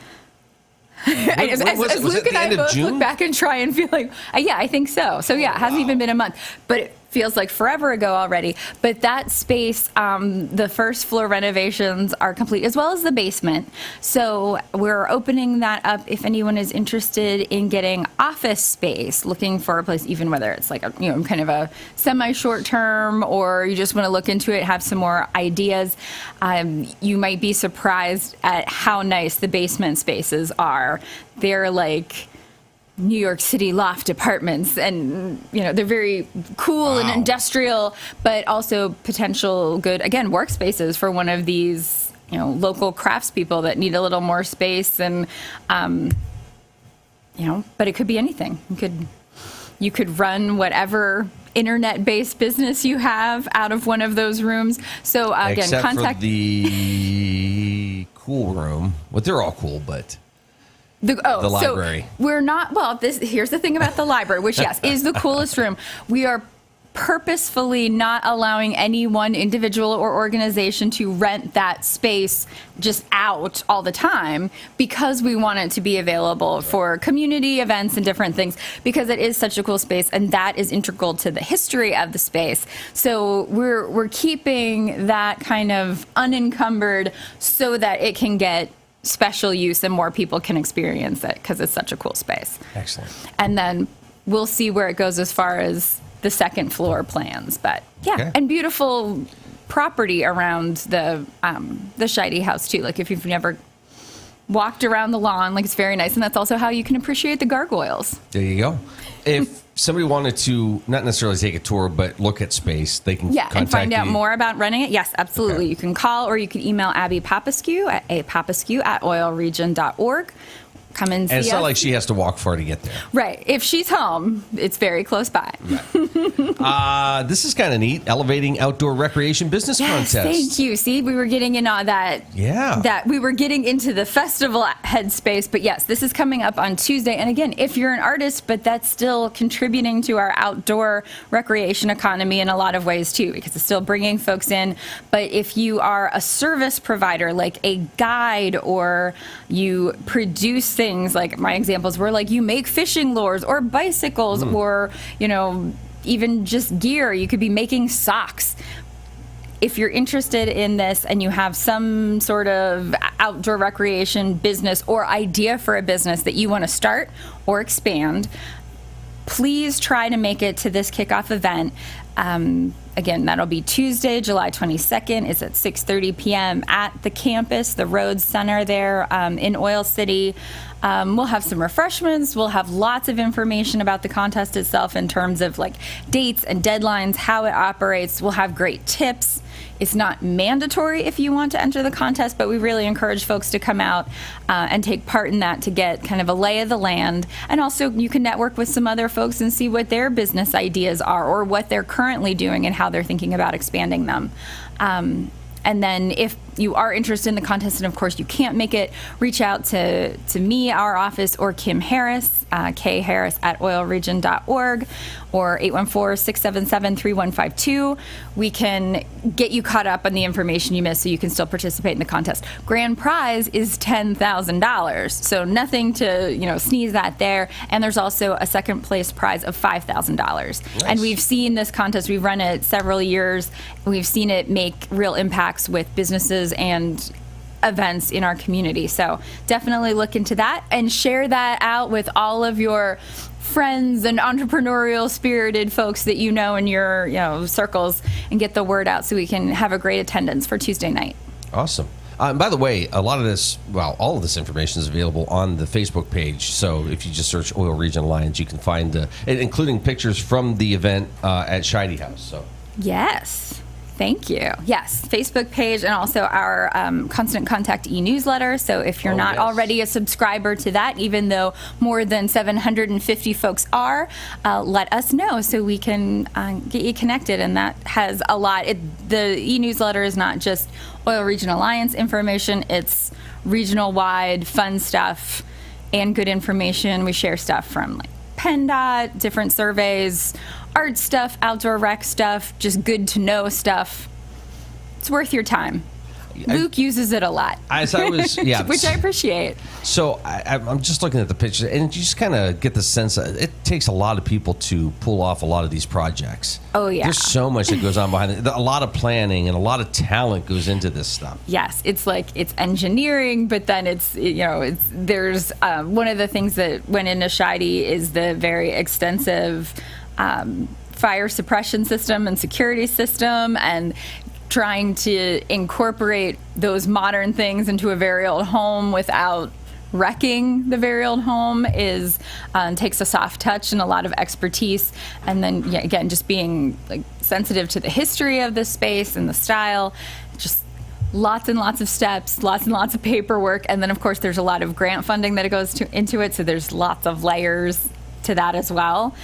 As Luke and I both look back and try and feel like, yeah, I think so. So yeah, it hasn't even been a month, but it feels like forever ago already. But that space, the first floor renovations are complete, as well as the basement. So we're opening that up if anyone is interested in getting office space, looking for a place, even whether it's like a, kind of a semi-short term, or you just want to look into it, have some more ideas. You might be surprised at how nice the basement spaces are. They're like New York City loft apartments, and they're very cool and industrial, but also potential good, again, workspaces for one of these local craftspeople that need a little more space, and but it could be anything. You could run whatever internet-based business you have out of one of those rooms. So again, except contact for the cool room. Well, they're all cool, but the library. So we're not. Well, here's the thing about the library, which yes is the coolest room. We are purposefully not allowing any one individual or organization to rent that space just out all the time, because we want it to be available for community events and different things, because it is such a cool space, and that is integral to the history of the space. So we're keeping that kind of unencumbered so that it can get special use and more people can experience it, because it's such a cool space. Excellent. And then we'll see where it goes as far as the second floor plans, but Okay. and beautiful property around the Scheide house too. Like if you've never walked around the lawn, like it's very nice, and that's also how you can appreciate the gargoyles. There you go. If somebody wanted to not necessarily take a tour, but look at space, they can contact and find out you. more about running it. Yes, absolutely. Okay. You can call, or you can email Abby Papaskew at apapaskew@oilregion.org. Come and see And it's not us. like she has to walk far to get there. Right. If she's home, it's very close by. This is kind of neat. Elevating Outdoor Recreation Business Yes, Contest. thank you. See, we were getting in on that. Yeah. That we were getting into the festival headspace. But yes, this is coming up on Tuesday. And again, if you're an artist, but that's still contributing to our outdoor recreation economy in a lot of ways too, because it's still bringing folks in. But if you are a service provider, like a guide, or you produce things, like my examples were like you make fishing lures or bicycles, or, even just gear. You could be making socks. If you're interested in this and you have some sort of outdoor recreation business or idea for a business that you want to start or expand, please try to make it to this kickoff event. Again, that'll be Tuesday, July 22nd. It's at 6:30 p.m. at the campus, the Rhodes Center there in Oil City. We'll have some refreshments. We'll have lots of information about the contest itself in terms of like dates and deadlines, how it operates. We'll have great tips. It's not mandatory if you want to enter the contest, but we really encourage folks to come out and take part in that to get kind of a lay of the land. And also you can network with some other folks and see what their business ideas are, or what they're currently doing and how they're thinking about expanding them. And then if you are interested in the contest, and of course you can't make it, reach out to me, our office, or Kim Harris, kharris@oilregion.org, or 814-677-3152. We can get you caught up on the information you missed so you can still participate in the contest. Grand prize is $10,000, so nothing to sneeze at there. And there's also a second place prize of $5,000. Nice. And we've seen this contest, we've run it several years, and we've seen it make real impacts with businesses and events in our community. So definitely look into that and share that out with all of your friends and entrepreneurial spirited folks that you know in your circles, and get the word out so we can have a great attendance for Tuesday night. Awesome. And by the way, all of this information is available on the Facebook page. So if you just search Oil Region Alliance, you can find, including pictures from the event at Scheide House. So yes. Thank you. Yes, Facebook page, and also our Constant Contact e-newsletter. So if you're not already a subscriber to that, even though more than 750 folks are, let us know so we can get you connected. And that has a lot. The e-newsletter is not just Oil Region Alliance information. It's regional-wide fun stuff and good information. We share stuff from like PennDOT, different surveys, art stuff, outdoor rec stuff, just good to know stuff. It's worth your time. Luke uses it a lot. As I was, yeah, which I appreciate. So I'm just looking at the pictures, and you just kind of get the sense that it takes a lot of people to pull off a lot of these projects. Oh yeah, there's so much that goes on behind it. A lot of planning and a lot of talent goes into this stuff. Yes, it's engineering, but then there's one of the things that went into Scheide is the very extensive fire suppression system and security system, and trying to incorporate those modern things into a very old home without wrecking the very old home takes a soft touch and a lot of expertise. And then again, just being sensitive to the history of the space and the style, just lots and lots of steps, lots and lots of paperwork, and then of course there's a lot of grant funding that goes into it, so there's lots of layers to that as well.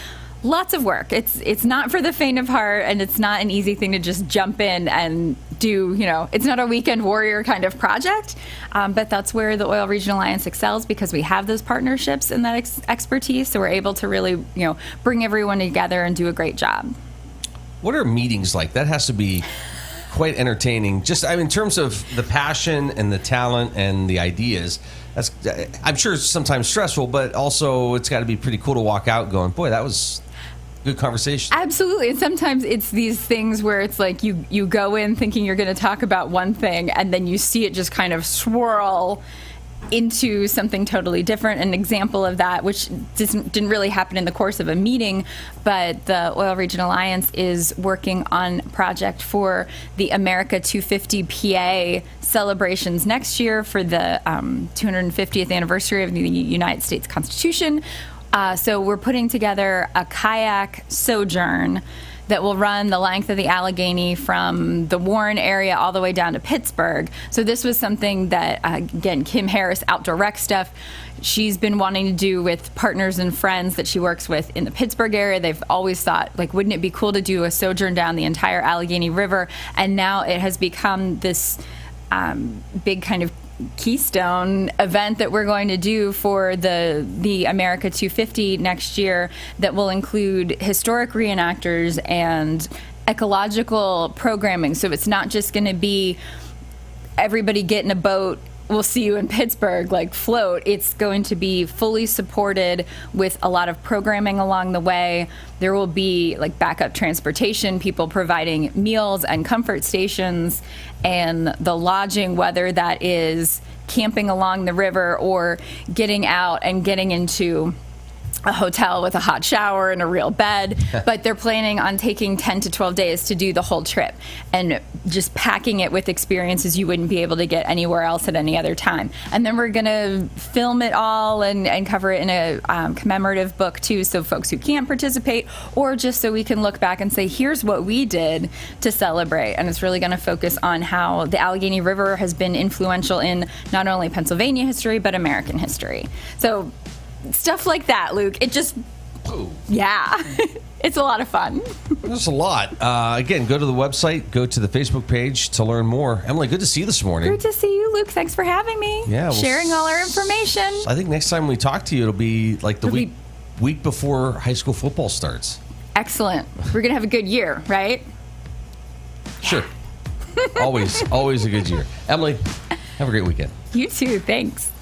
Lots of work. It's not for the faint of heart, and it's not an easy thing to just jump in and do. It's not a weekend warrior kind of project, but that's where the Oil Region Alliance excels, because we have those partnerships and that expertise, so we're able to really bring everyone together and do a great job. What are meetings like? That has to be quite entertaining. Just in terms of the passion and the talent and the ideas. I'm sure it's sometimes stressful, but also it's got to be pretty cool to walk out going, boy, that was good conversation. Absolutely. And sometimes it's these things where it's like you go in thinking you're going to talk about one thing, and then you see it just kind of swirl into something totally different. An example of that, which didn't really happen in the course of a meeting, but the Oil Region Alliance is working on a project for the America 250 PA celebrations next year for the 250th anniversary of the United States Constitution. So we're putting together a kayak sojourn that will run the length of the Allegheny from the Warren area all the way down to Pittsburgh. So this was something that, again, Kim Harris, Outdoor Rec Stuff, she's been wanting to do with partners and friends that she works with in the Pittsburgh area. They've always thought, wouldn't it be cool to do a sojourn down the entire Allegheny River? And now it has become this big kind of keystone event that we're going to do for the America 250 next year, that will include historic reenactors and ecological programming. So it's not just going to be everybody get in a boat, we'll see you in Pittsburgh, float. It's going to be fully supported with a lot of programming along the way. There will be backup transportation, people providing meals and comfort stations, and the lodging, whether that is camping along the river or getting out and getting into a hotel with a hot shower and a real bed. But they're planning on taking 10 to 12 days to do the whole trip and just packing it with experiences you wouldn't be able to get anywhere else at any other time. And then we're going to film it all and cover it in a commemorative book too, so folks who can't participate, or just so we can look back and say, here's what we did to celebrate. And it's really going to focus on how the Allegheny River has been influential in not only Pennsylvania history, but American history. So stuff like that, Luke. It just, yeah, it's a lot of fun. There's a lot. Again, go to the website, go to the Facebook page to learn more. Emily, good to see you this morning. Good to see you, Luke. Thanks for having me. Yeah, sharing all our information. I think next time we talk to you, it'll be the week before high school football starts. Excellent. We're going to have a good year, right? Sure. always a good year. Emily, have a great weekend. You too. Thanks.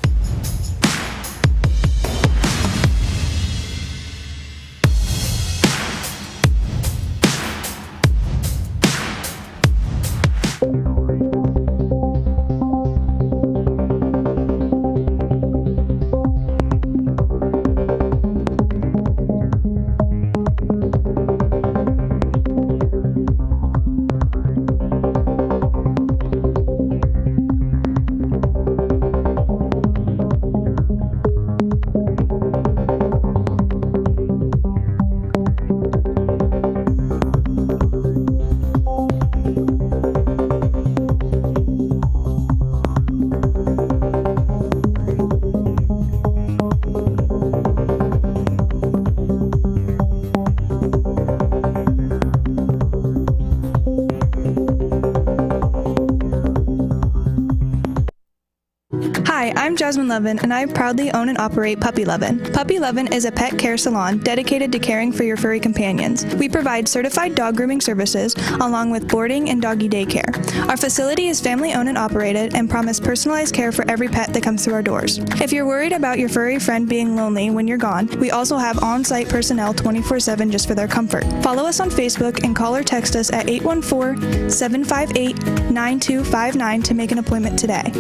Hi, I'm Jasmine Levin, and I proudly own and operate Puppy Levin. Puppy Levin is a pet care salon dedicated to caring for your furry companions. We provide certified dog grooming services along with boarding and doggy daycare. Our facility is family-owned and operated and promise personalized care for every pet that comes through our doors. If you're worried about your furry friend being lonely when you're gone, we also have on-site personnel 24/7 just for their comfort. Follow us on Facebook and call or text us at 814-758-9259 to make an appointment today.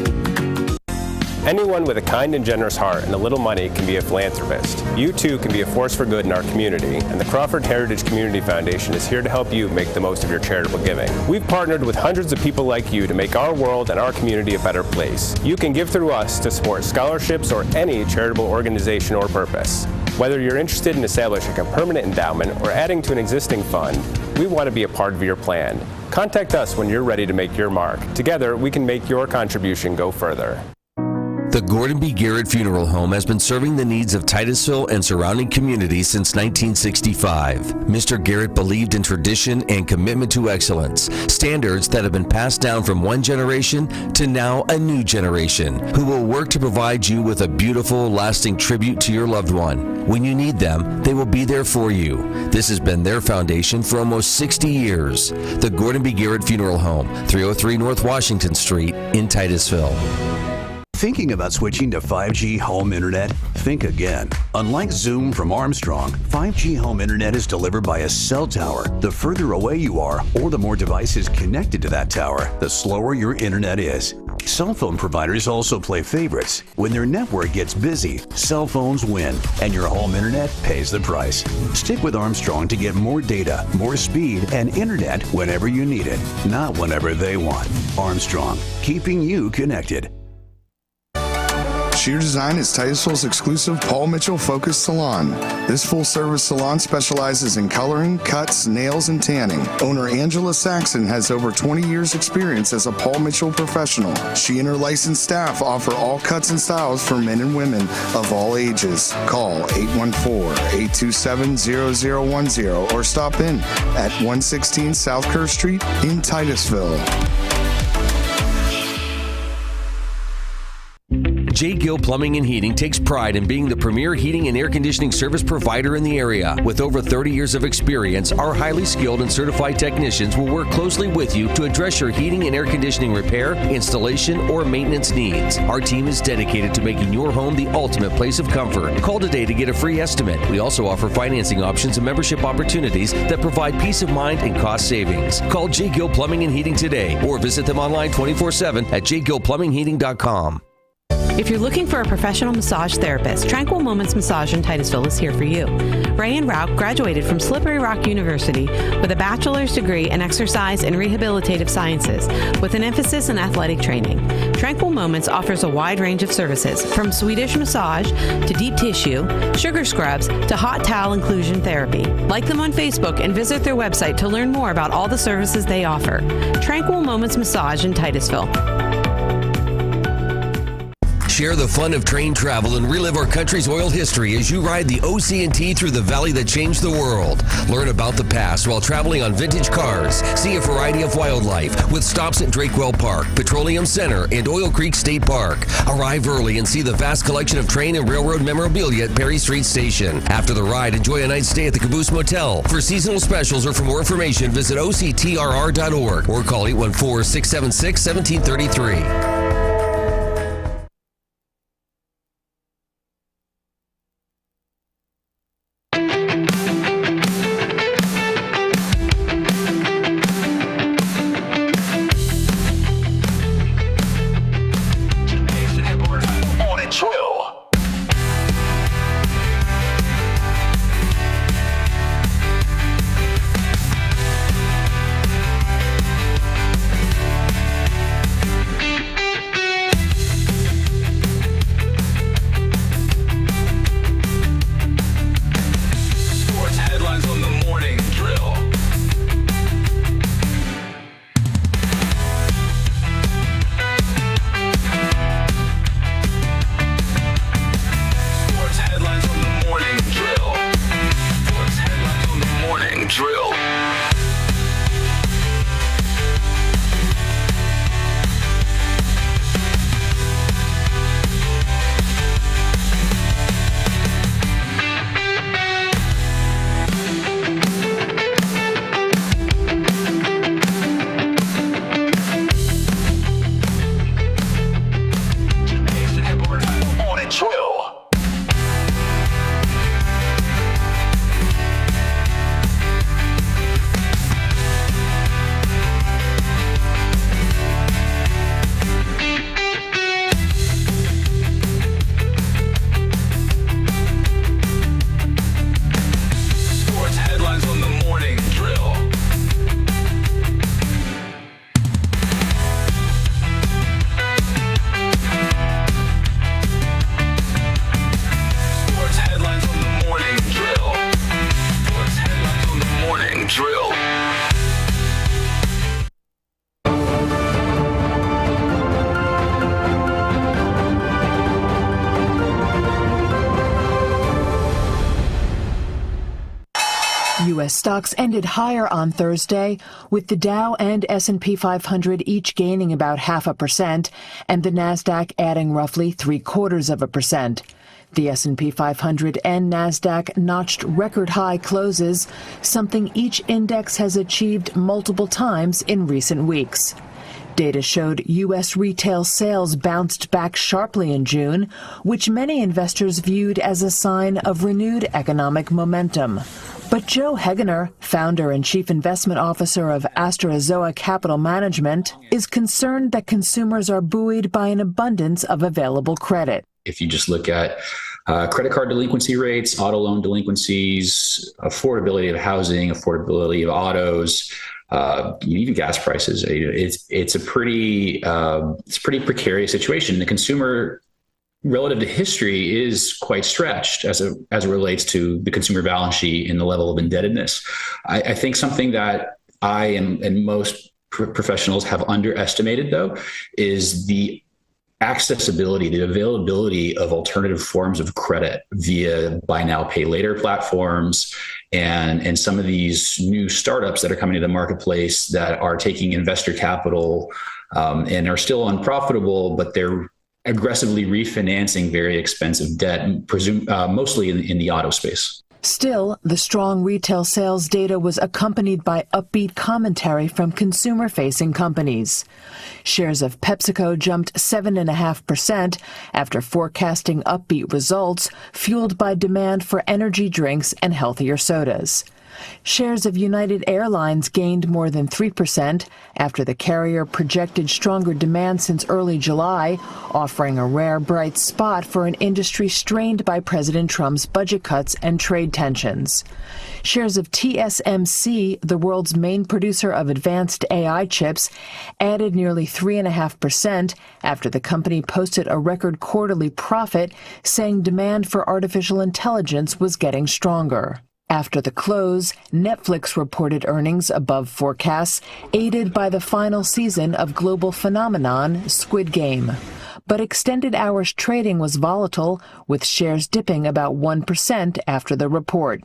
Anyone with a kind and generous heart and a little money can be a philanthropist. You too can be a force for good in our community, and the Crawford Heritage Community Foundation is here to help you make the most of your charitable giving. We've partnered with hundreds of people like you to make our world and our community a better place. You can give through us to support scholarships or any charitable organization or purpose. Whether you're interested in establishing a permanent endowment or adding to an existing fund, we want to be a part of your plan. Contact us when you're ready to make your mark. Together, we can make your contribution go further. The Gordon B. Garrett Funeral Home has been serving the needs of Titusville and surrounding communities since 1965. Mr. Garrett believed in tradition and commitment to excellence, standards that have been passed down from one generation to now a new generation, who will work to provide you with a beautiful, lasting tribute to your loved one. When you need them, they will be there for you. This has been their foundation for almost 60 years. The Gordon B. Garrett Funeral Home, 303 North Washington Street in Titusville. Thinking about switching to 5G home internet? Think again. Unlike Zoom from Armstrong, 5G home internet is delivered by a cell tower. The further away you are, or the more devices connected to that tower, the slower your internet is. Cell phone providers also play favorites. When their network gets busy, cell phones win, and your home internet pays the price. Stick with Armstrong to get more data, more speed, and internet whenever you need it, not whenever they want. Armstrong, keeping you connected. Sheer Design is Titusville's exclusive Paul Mitchell focused salon. This full-service salon specializes in coloring, cuts, nails, and tanning. Owner Angela Saxon has over 20 years experience as a Paul Mitchell professional. She and her licensed staff offer all cuts and styles for men and women of all ages. Call 814-827-0010 or stop in at 116 South Kerr Street in Titusville. J. Gill Plumbing and Heating takes pride in being the premier heating and air conditioning service provider in the area. With over 30 years of experience, our highly skilled and certified technicians will work closely with you to address your heating and air conditioning repair, installation, or maintenance needs. Our team is dedicated to making your home the ultimate place of comfort. Call today to get a free estimate. We also offer financing options and membership opportunities that provide peace of mind and cost savings. Call J. Gill Plumbing and Heating today or visit them online 24/7 at jgillplumbingheating.com. If you're looking for a professional massage therapist, Tranquil Moments Massage in Titusville is here for you. Ray and Rauch graduated from Slippery Rock University with a bachelor's degree in exercise and rehabilitative sciences with an emphasis in athletic training. Tranquil Moments offers a wide range of services from Swedish massage to deep tissue, sugar scrubs to hot towel inclusion therapy. Like them on Facebook and visit their website to learn more about all the services they offer. Tranquil Moments Massage in Titusville. Share the fun of train travel and relive our country's oil history as you ride the OC&T through the valley that changed the world. Learn about the past while traveling on vintage cars. See a variety of wildlife with stops at Drakewell Park, Petroleum Center, and Oil Creek State Park. Arrive early and see the vast collection of train and railroad memorabilia at Perry Street Station. After the ride, enjoy a night stay at the Caboose Motel. For seasonal specials or for more information, visit octrr.org or call 814-676-1733. U.S. stocks ended higher on Thursday, with the Dow and S&P 500 each gaining about 0.5% and the Nasdaq adding roughly 0.75%. The S&P 500 and Nasdaq notched record-high closes, something each index has achieved multiple times in recent weeks. Data showed U.S. retail sales bounced back sharply in June, which many investors viewed as a sign of renewed economic momentum. But Joe Hegener, founder and chief investment officer of Asterazoa Capital Management, is concerned that consumers are buoyed by an abundance of available credit. If you just look at credit card delinquency rates, auto loan delinquencies, affordability of housing, affordability of autos, even gas prices, it's a pretty precarious situation. The consumer, relative to history, is quite stretched as it relates to the consumer balance sheet and the level of indebtedness. I think something that I and most professionals have underestimated, though, is the accessibility, the availability of alternative forms of credit via buy now, pay later platforms, and some of these new startups that are coming to the marketplace that are taking investor capital and are still unprofitable, but they're aggressively refinancing very expensive debt, mostly in the auto space. Still, the strong retail sales data was accompanied by upbeat commentary from consumer-facing companies. Shares of PepsiCo jumped 7.5% after forecasting upbeat results, fueled by demand for energy drinks and healthier sodas. Shares of United Airlines gained more than 3% after the carrier projected stronger demand since early July, offering a rare bright spot for an industry strained by President Trump's budget cuts and trade tensions. Shares of TSMC, the world's main producer of advanced AI chips, added nearly 3.5% after the company posted a record quarterly profit, saying demand for artificial intelligence was getting stronger. After the close, Netflix reported earnings above forecasts, aided by the final season of global phenomenon Squid Game. But extended hours trading was volatile, with shares dipping about 1% after the report.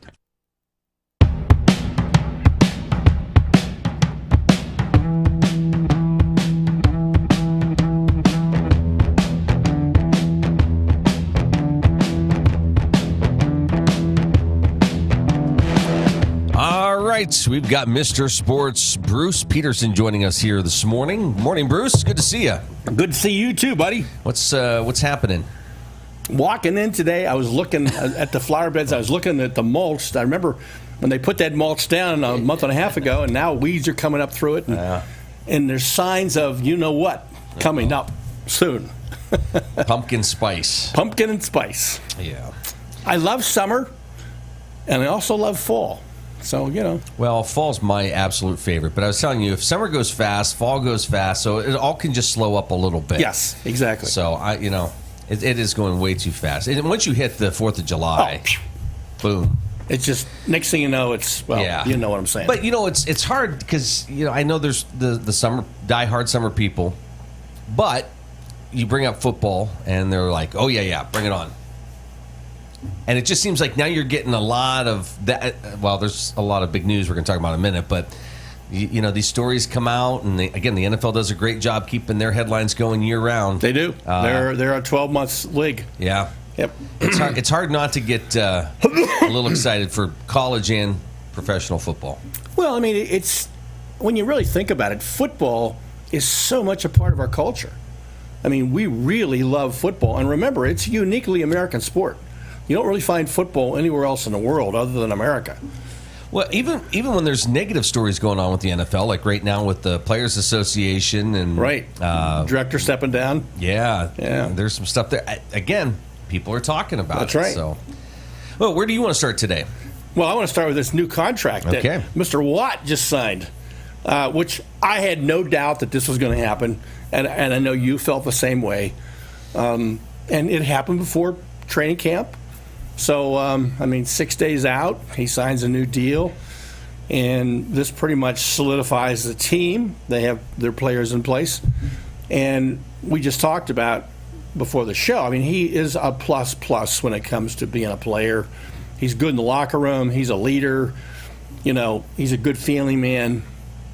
Right, we've got Mr. Sports Bruce Peterson joining us here this morning. Morning, Bruce. Good to see you. Good to see you too, buddy. What's happening? Walking in today, I was looking at the flower beds. I was looking at the mulch. I remember when they put that mulch down a month and a half ago, and now weeds are coming up through it. And there's signs of you-know-what coming up soon. Pumpkin spice. Pumpkin and spice. Yeah. I love summer, and I also love fall. So, Well, fall's my absolute favorite. But I was telling you, if summer goes fast, fall goes fast. So it all can just slow up a little bit. Yes, exactly. So, it is going way too fast. And once you hit the 4th of July, boom. It's just, next thing you know, you know what I'm saying. But, it's hard because, I know there's the summer, diehard summer people. But you bring up football, and they're like, oh, yeah, bring it on. And it just seems like now you're getting a lot of that. Well, there's a lot of big news we're going to talk about in a minute, but these stories come out, and the NFL does a great job keeping their headlines going year round. They do. They're a 12-month league. Yeah. Yep. It's hard not to get a little excited for college and professional football. Well, I mean, it's when you really think about it, football is so much a part of our culture. I mean, we really love football, and remember, it's a uniquely American sport. You don't really find football anywhere else in the world other than America. Well, even when there's negative stories going on with the NFL, like right now with the Players Association and director stepping down. Yeah, there's some stuff there. Again, people are talking about That's right. So, well, where do you want to start today? Well, I want to start with this new contract that Mr. Watt just signed, which I had no doubt that this was going to happen, and I know you felt the same way. And it happened before training camp. So, 6 days out, he signs a new deal, and this pretty much solidifies the team. They have their players in place. And we just talked about before the show, I mean, he is a plus when it comes to being a player. He's good in the locker room. He's a leader. He's a good family man.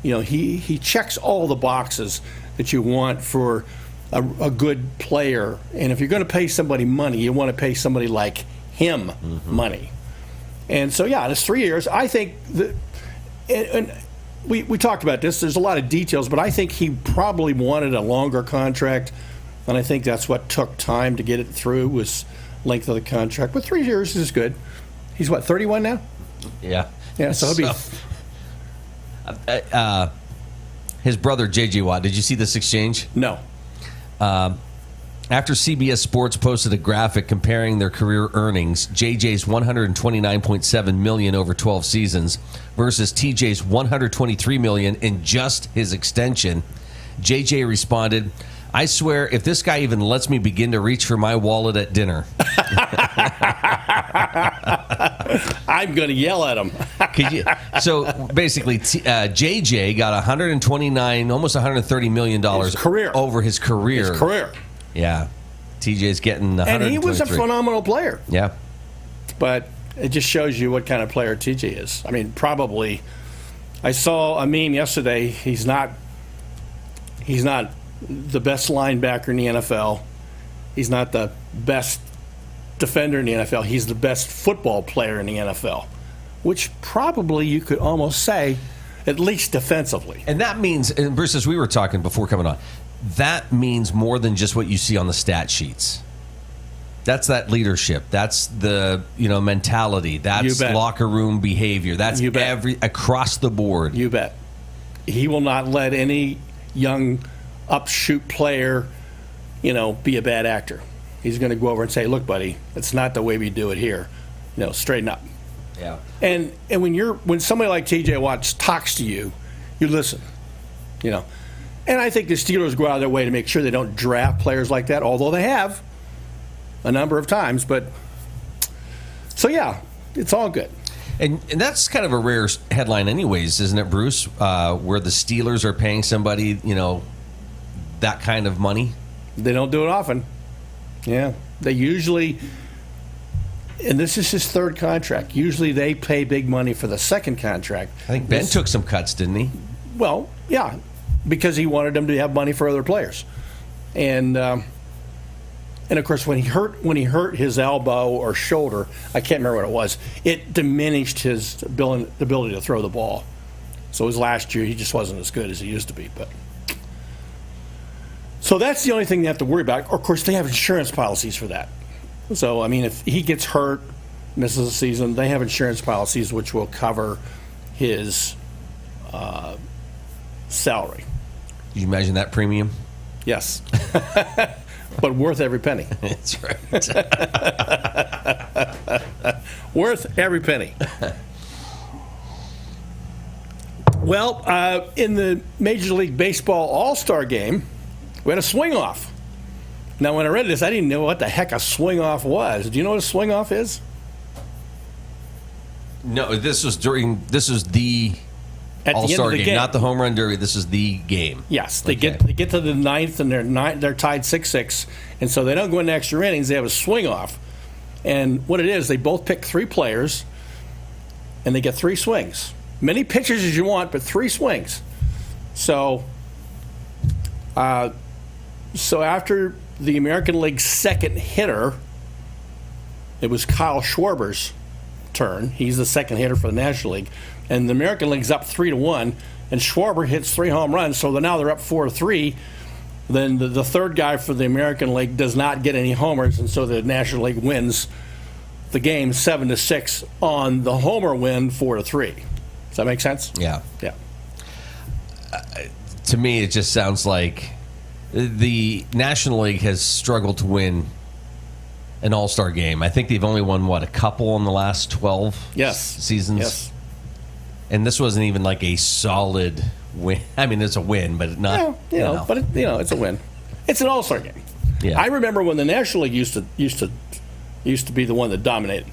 He checks all the boxes that you want for a good player. And if you're going to pay somebody money, you want to pay somebody like him money. And so, it's 3 years. I think and we talked about this. There's a lot of details, but I think he probably wanted a longer contract, and I think that's what took time to get it through was length of the contract. But 3 years is good. He's 31 now? Yeah. Yeah, so he'll be... his brother, J.J. Watt, did you see this exchange? No. After CBS Sports posted a graphic comparing their career earnings, JJ's $129.7 million over 12 seasons versus TJ's $123 million in just his extension, JJ responded, "I swear, if this guy even lets me begin to reach for my wallet at dinner." I'm going to yell at him. So basically, JJ got almost $130 million over his career. His career. Yeah. TJ's getting $123. And he was a phenomenal player. Yeah. But it just shows you what kind of player TJ is. I mean, probably, I saw a meme yesterday. He's not the best linebacker in the NFL. He's not the best defender in the NFL. He's the best football player in the NFL, which probably you could almost say, at least defensively. And that means, and Bruce, as we were talking before coming on, that means more than just what you see on the stat sheets. That's that leadership. That's the mentality. That's locker room behavior. That's across the board. You bet. He will not let any young upshoot player, be a bad actor. He's going to go over and say, "Look, buddy, it's not the way we do it here. Straighten up." Yeah. And when somebody like T.J. Watt talks to you, you listen. And I think the Steelers go out of their way to make sure they don't draft players like that, although they have a number of times. But so it's all good. And that's kind of a rare headline, anyways, isn't it, Bruce? Where the Steelers are paying somebody, that kind of money. They don't do it often. Yeah, they usually, and this is his third contract. Usually, they pay big money for the second contract. I think Ben took some cuts, didn't he? Well, yeah, because he wanted them to have money for other players, and of course, when he hurt his elbow or shoulder, I can't remember what it was. It diminished his ability to throw the ball. So his last year, he just wasn't as good as he used to be. But so that's the only thing they have to worry about. Of course, they have insurance policies for that. So I mean, if he gets hurt, misses a season, they have insurance policies which will cover his salary. Did you imagine that premium? Yes. But worth every penny. That's right. Worth every penny. Well, in the Major League Baseball All-Star game, we had a swing-off. Now, when I read this, I didn't know what the heck a swing-off was. Do you know what a swing-off is? No, this was the All-Star game, not the home run derby. This is the game. Yes, they get to the ninth, and they're tied 6-6, and so they don't go into extra innings. They have a swing off, and what it is, they both pick 3 players, and they get 3 swings. Many pitches as you want, but 3 swings. So, after the American League's second hitter, it was Kyle Schwarber's turn. He's the second hitter for the National League. And the American League's up 3-1, and Schwarber hits 3 home runs, so now they're up 4-3. Then the third guy for the American League does not get any homers, and so the National League wins the game 7-6 on the homer win 4-3. Does that make sense? Yeah. Yeah. To me, it just sounds like the National League has struggled to win an All-Star game. I think they've only won, a couple in the last 12 seasons? Yes. And this wasn't even like a solid win. I mean, it's a win, but not. Yeah, but it's a win. It's an All-Star game. Yeah. I remember when the National League used to be the one that dominated.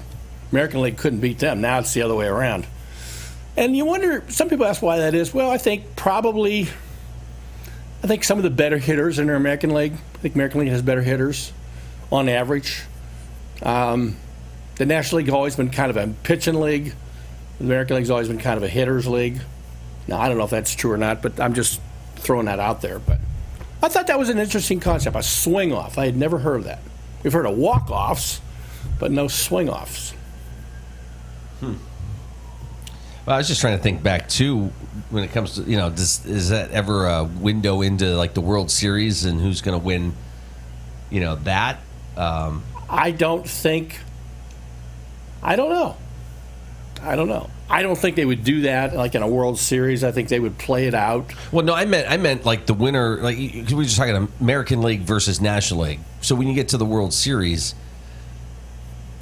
American League couldn't beat them. Now it's the other way around. And you wonder. Some people ask why that is. Well, I think some of the better hitters in the American League. I think American League has better hitters on average. The National League has always been kind of a pitching league. The American League's always been kind of a hitter's league. Now, I don't know if that's true or not, but I'm just throwing that out there. But I thought that was an interesting concept, a swing-off. I had never heard of that. We've heard of walk-offs, but no swing-offs. Well, I was just trying to think back, too, when it comes to, is that ever a window into, like, the World Series and who's going to win, that? I don't know. I don't think they would do that like in a World Series. I think they would play it out. Well, no, I meant like the winner. Like we were just talking American League versus National League. So when you get to the World Series,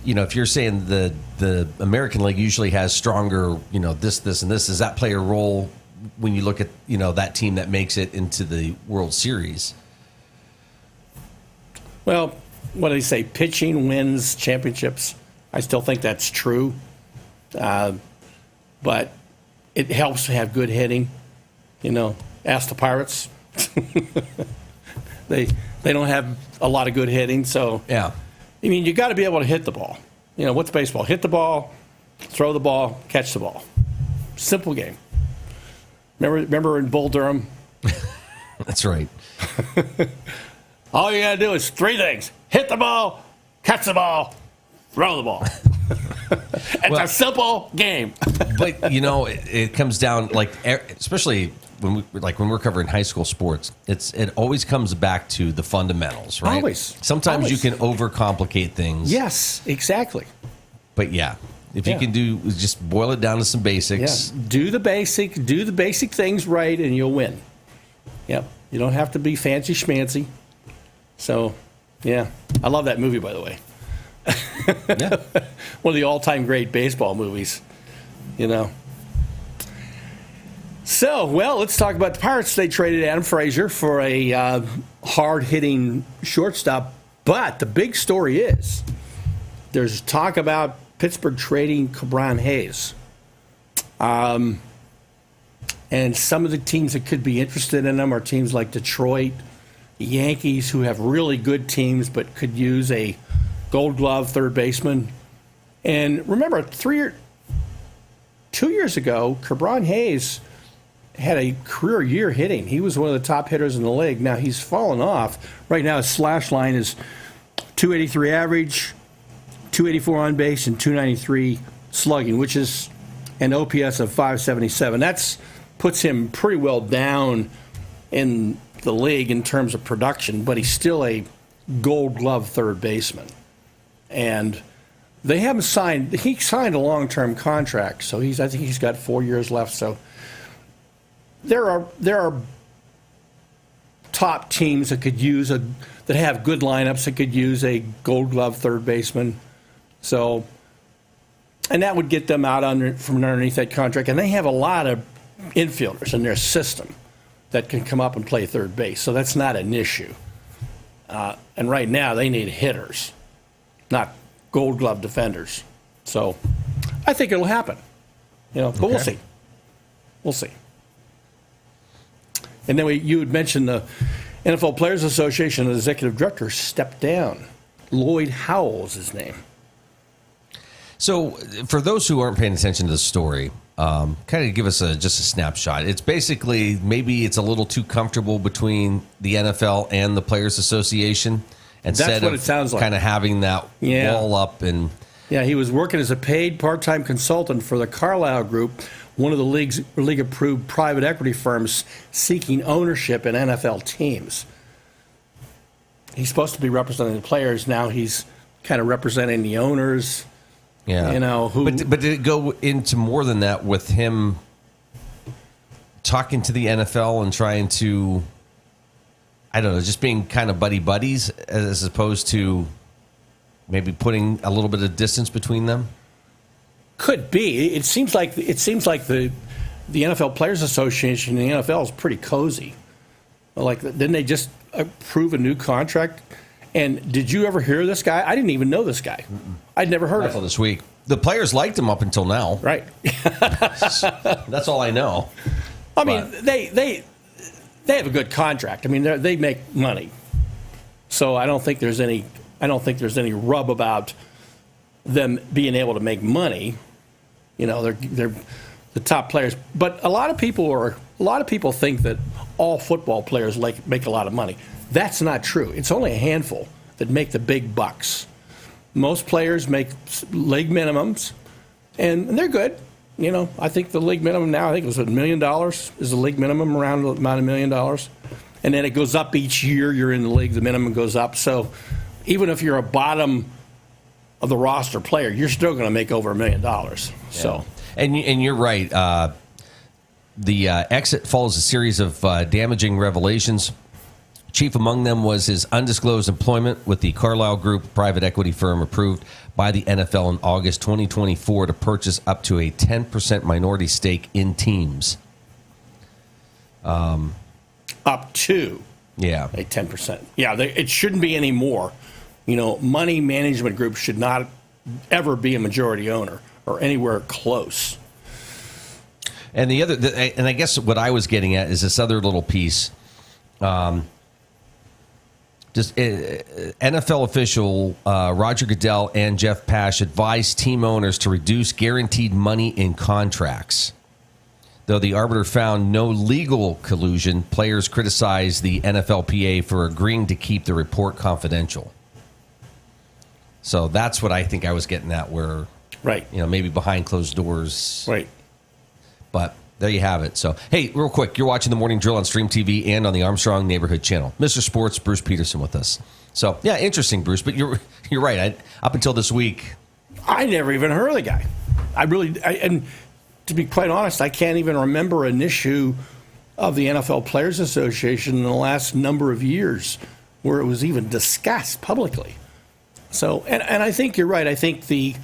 if you're saying the American League usually has stronger, this, and this, does that play a role when you look at that team that makes it into the World Series? Well, what do they say? Pitching wins championships. I still think that's true. But it helps to have good hitting. Ask the Pirates. They don't have a lot of good hitting, so yeah. I mean, you got to be able to hit the ball. What's baseball? Hit the ball, throw the ball, catch the ball. Simple game. Remember in Bull Durham? That's right. All you got to do is three things: hit the ball, catch the ball, throw the ball. It's a simple game. But it comes down, like, especially when we're covering high school sports, it always comes back to the fundamentals, right? Always. Sometimes you can overcomplicate things. Yes, exactly. But yeah, if you can just boil it down to some basics. Yeah. Do the basic things right, and you'll win. Yep. You don't have to be fancy schmancy. So, yeah, I love that movie, by the way. Yeah. One of the all-time great baseball movies, So, let's talk about the Pirates. They traded Adam Frazier for a hard-hitting shortstop. But the big story is there's talk about Pittsburgh trading Cabron Hayes. And some of the teams that could be interested in them are teams like Detroit, the Yankees, who have really good teams but could use a Gold Glove third baseman. And remember, 2 years ago, Cabron Hayes had a career year hitting. He was one of the top hitters in the league. Now he's fallen off. Right now his slash line is 283 average, 284 on base, and 293 slugging, which is an OPS of 577. That puts him pretty well down in the league in terms of production, but he's still a Gold Glove third baseman. And they haven't signed. He signed a long-term contract, so I think he's got 4 years left. So there are top teams that could use that have good lineups that could use a Gold Glove third baseman. So, and that would get them out from underneath that contract. And they have a lot of infielders in their system that can come up and play third base. So that's not an issue. And right now they need hitters, not Gold Glove defenders. So I think it'll happen, but we'll see. We'll see. And then you had mentioned the NFL Players Association, the executive director stepped down. Lloyd Howell is his name. So for those who aren't paying attention to the story, kind of give us just a snapshot. It's basically maybe it's a little too comfortable between the NFL and the Players Association. That's what it sounds like. Kind of having that wall up. And yeah, he was working as a paid part-time consultant for the Carlyle Group, one of the league-approved private equity firms seeking ownership in NFL teams. He's supposed to be representing the players. Now he's kind of representing the owners. Yeah. But did it go into more than that with him talking to the NFL and trying to, I don't know, just being kind of buddies as opposed to maybe putting a little bit of distance between them? Could be. It seems like the NFL Players Association and the NFL is pretty cozy. Like, didn't they just approve a new contract? And did you ever hear this guy? I didn't even know this guy. I'd never heard of him. This week. The players liked him up until now. Right. That's all I know. I mean, they have a good contract. I mean, they make money. So I don't think there's any rub about them being able to make money. They're the top players. But a lot of people think that all football players make a lot of money. That's not true. It's only a handful that make the big bucks. Most players make league minimums, and they're good. I think the league minimum now, it was $1 million is the league minimum, around about $1 million. And then it goes up each year you're in the league, the minimum goes up. So even if you're a bottom of the roster player, you're still going to make over $1 million. Yeah. So, and you're right. The exit follows a series of damaging revelations. Chief among them was his undisclosed employment with the Carlyle Group, private equity firm approved by the NFL in August 2024 to purchase up to a 10% minority stake in teams. Up to a 10%. Yeah, it shouldn't be any more. Money management group should not ever be a majority owner or anywhere close. And and I guess what I was getting at is this other little piece. Just NFL official Roger Goodell and Jeff Pash advised team owners to reduce guaranteed money in contracts. Though the arbiter found no legal collusion, players criticized the NFLPA for agreeing to keep the report confidential. So that's what I think I was getting at, where, maybe behind closed doors. Right. But there you have it. So, hey, real quick, you're watching the Morning Drill on Stream TV and on the Armstrong Neighborhood Channel. Mr. Sports, Bruce Peterson with us. So, yeah, interesting, Bruce. But you're right. Up until this week, I never even heard of the guy. And to be quite honest, I can't even remember an issue of the NFL Players Association in the last number of years where it was even discussed publicly. So, and I think you're right. I think the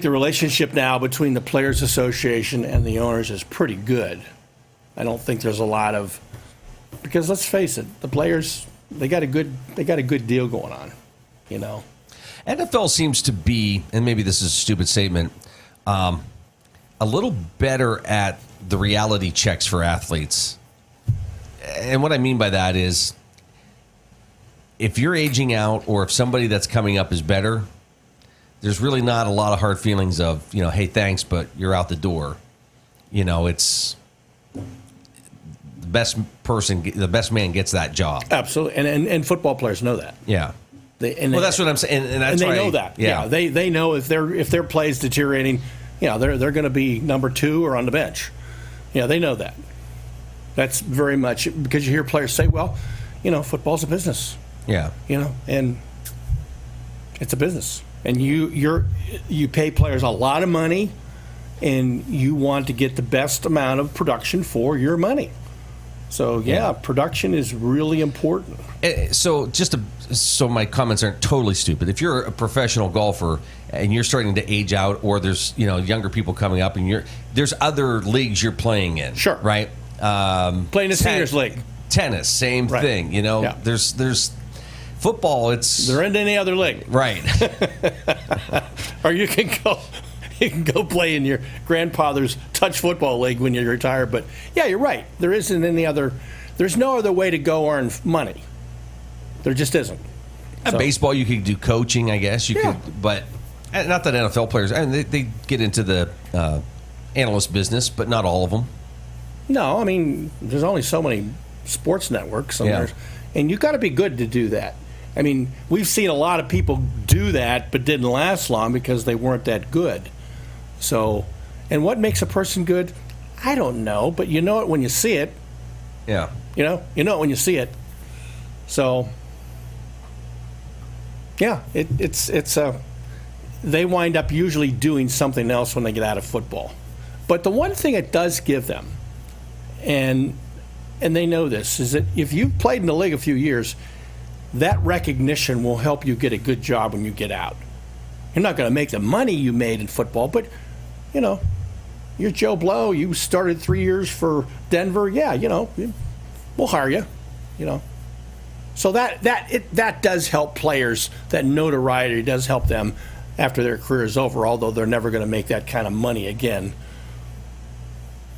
relationship now between the Players Association and the owners is pretty good. I don't think there's a lot of, because let's face it, the players, they got a good deal going on, NFL seems to be, and maybe this is a stupid statement, a little better at the reality checks for athletes. And what I mean by that is, if you're aging out or if somebody that's coming up is better, there's really not a lot of hard feelings of, hey, thanks, but you're out the door. It's the best man gets that job. Absolutely. And football players know that. Yeah. That's what I'm saying. And they know that. Yeah. They know if their play is deteriorating, they're going to be number 2 or on the bench. They know that. That's very much because you hear players say, well, football's a business. Yeah. And it's a business. And you pay players a lot of money, and you want to get the best amount of production for your money. So, production is really important. So so my comments aren't totally stupid. If you're a professional golfer and you're starting to age out, or there's younger people coming up, and there's other leagues you're playing in. Sure. Right? Playing the seniors league. Tennis, same thing. There's football, they're in any other league, right? Or you can go play in your grandfather's touch football league when you retire. But yeah, you're right. There's no other way to go earn money. There just isn't. At baseball, you could do coaching, I guess. You could, but not that NFL players. I mean, they get into the analyst business, but not all of them. No, I mean, there's only so many sports networks, and you got to be good to do that. I mean, we've seen a lot of people do that but didn't last long because they weren't that good. So, and what makes a person good? I don't know, but you know it when you see it. Yeah. You know it when you see it. So, yeah, they wind up usually doing something else when they get out of football. But the one thing it does give them, and they know this, is that if you've played in the league a few years, that recognition will help you get a good job when you get out. You're not going to make the money you made in football, but, you're Joe Blow. You started 3 years for Denver. Yeah, we'll hire you, So that does help players. That notoriety does help them after their career is over, although they're never going to make that kind of money again.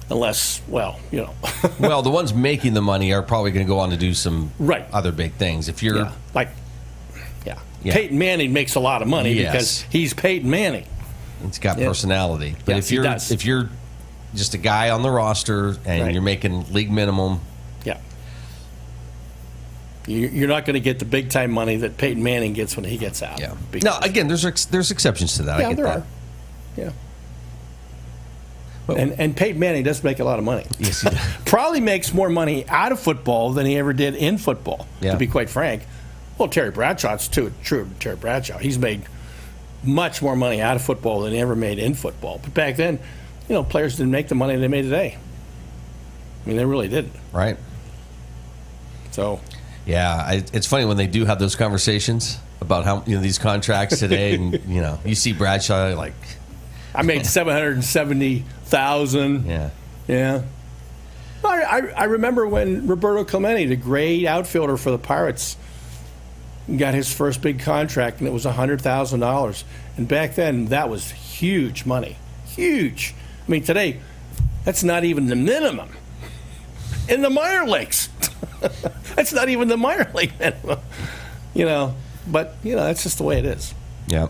Unless, well, well, the ones making the money are probably going to go on to do some other big things. If you're Peyton Manning makes a lot of money because he's Peyton Manning. He's got personality. But if you're just a guy on the roster and you're making league minimum, you're not going to get the big time money that Peyton Manning gets when he gets out. Yeah. Now, again, there's exceptions to that. Yeah, I get there that. are. Yeah. And Peyton Manning does make a lot of money. Yes, he does. Probably makes more money out of football than he ever did in football, to be quite frank. Well, Terry Bradshaw's true. Terry Bradshaw. He's made much more money out of football than he ever made in football. But back then, players didn't make the money they made today. I mean, they really didn't. Right. So. Yeah, it's funny when they do have those conversations about how these contracts today, and you see Bradshaw like, I made $770,000. Yeah. I remember when Roberto Clemente, the great outfielder for the Pirates, got his first big contract, and it was $100,000. And back then, that was huge money. Huge. I mean, today, that's not even the minimum in the minor leagues. That's not even the minor league minimum. But, that's just the way it is. Yeah.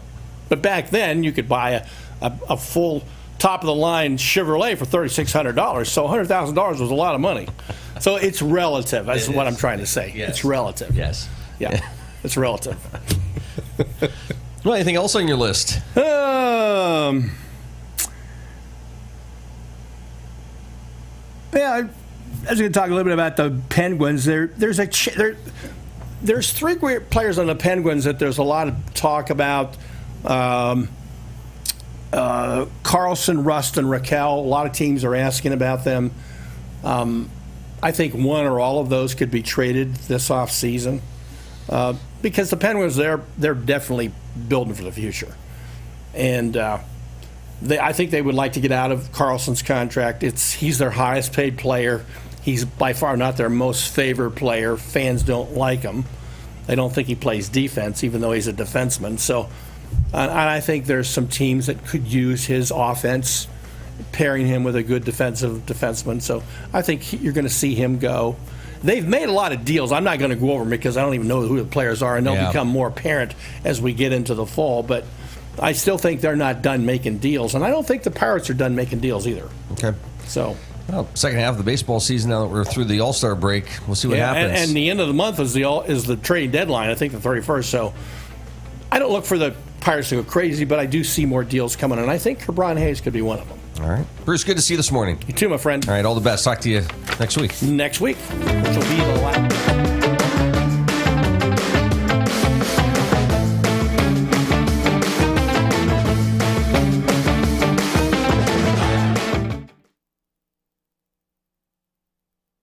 But back then, you could buy a full top-of-the-line Chevrolet for $3,600. So $100,000 was a lot of money. So it's relative. That's what I'm trying to say. Yes. It's relative. Yes. Yeah. It's relative. Well, anything else on your list? Yeah, I was going to talk a little bit about the Penguins. There's three great players on the Penguins that there's a lot of talk about. Carlson, Rust, and Raquel. A lot of teams are asking about them. I think one or all of those could be traded this offseason because the Penguins, they're definitely building for the future. And I think they would like to get out of Carlson's contract. He's their highest paid player. He's by far not their most favored player. Fans don't like him. They don't think he plays defense, even though he's a defenseman. So, and I think there's some teams that could use his offense, pairing him with a good defenseman. So I think you're going to see him go. They've made a lot of deals. I'm not going to go over them because I don't even know who the players are, and they'll become more apparent as we get into the fall. But I still think they're not done making deals, and I don't think the Pirates are done making deals either. Okay. So. Well, second half of the baseball season, now that we're through the All-Star break, we'll see what happens. And the end of the month is the trade deadline, I think the 31st. So I don't look for the Pirates to go crazy, but I do see more deals coming, and I think Cabron Hayes could be one of them. All right. Bruce, good to see you this morning. You too, my friend. All right, all the best. Talk to you next week. Next week, which will be the last.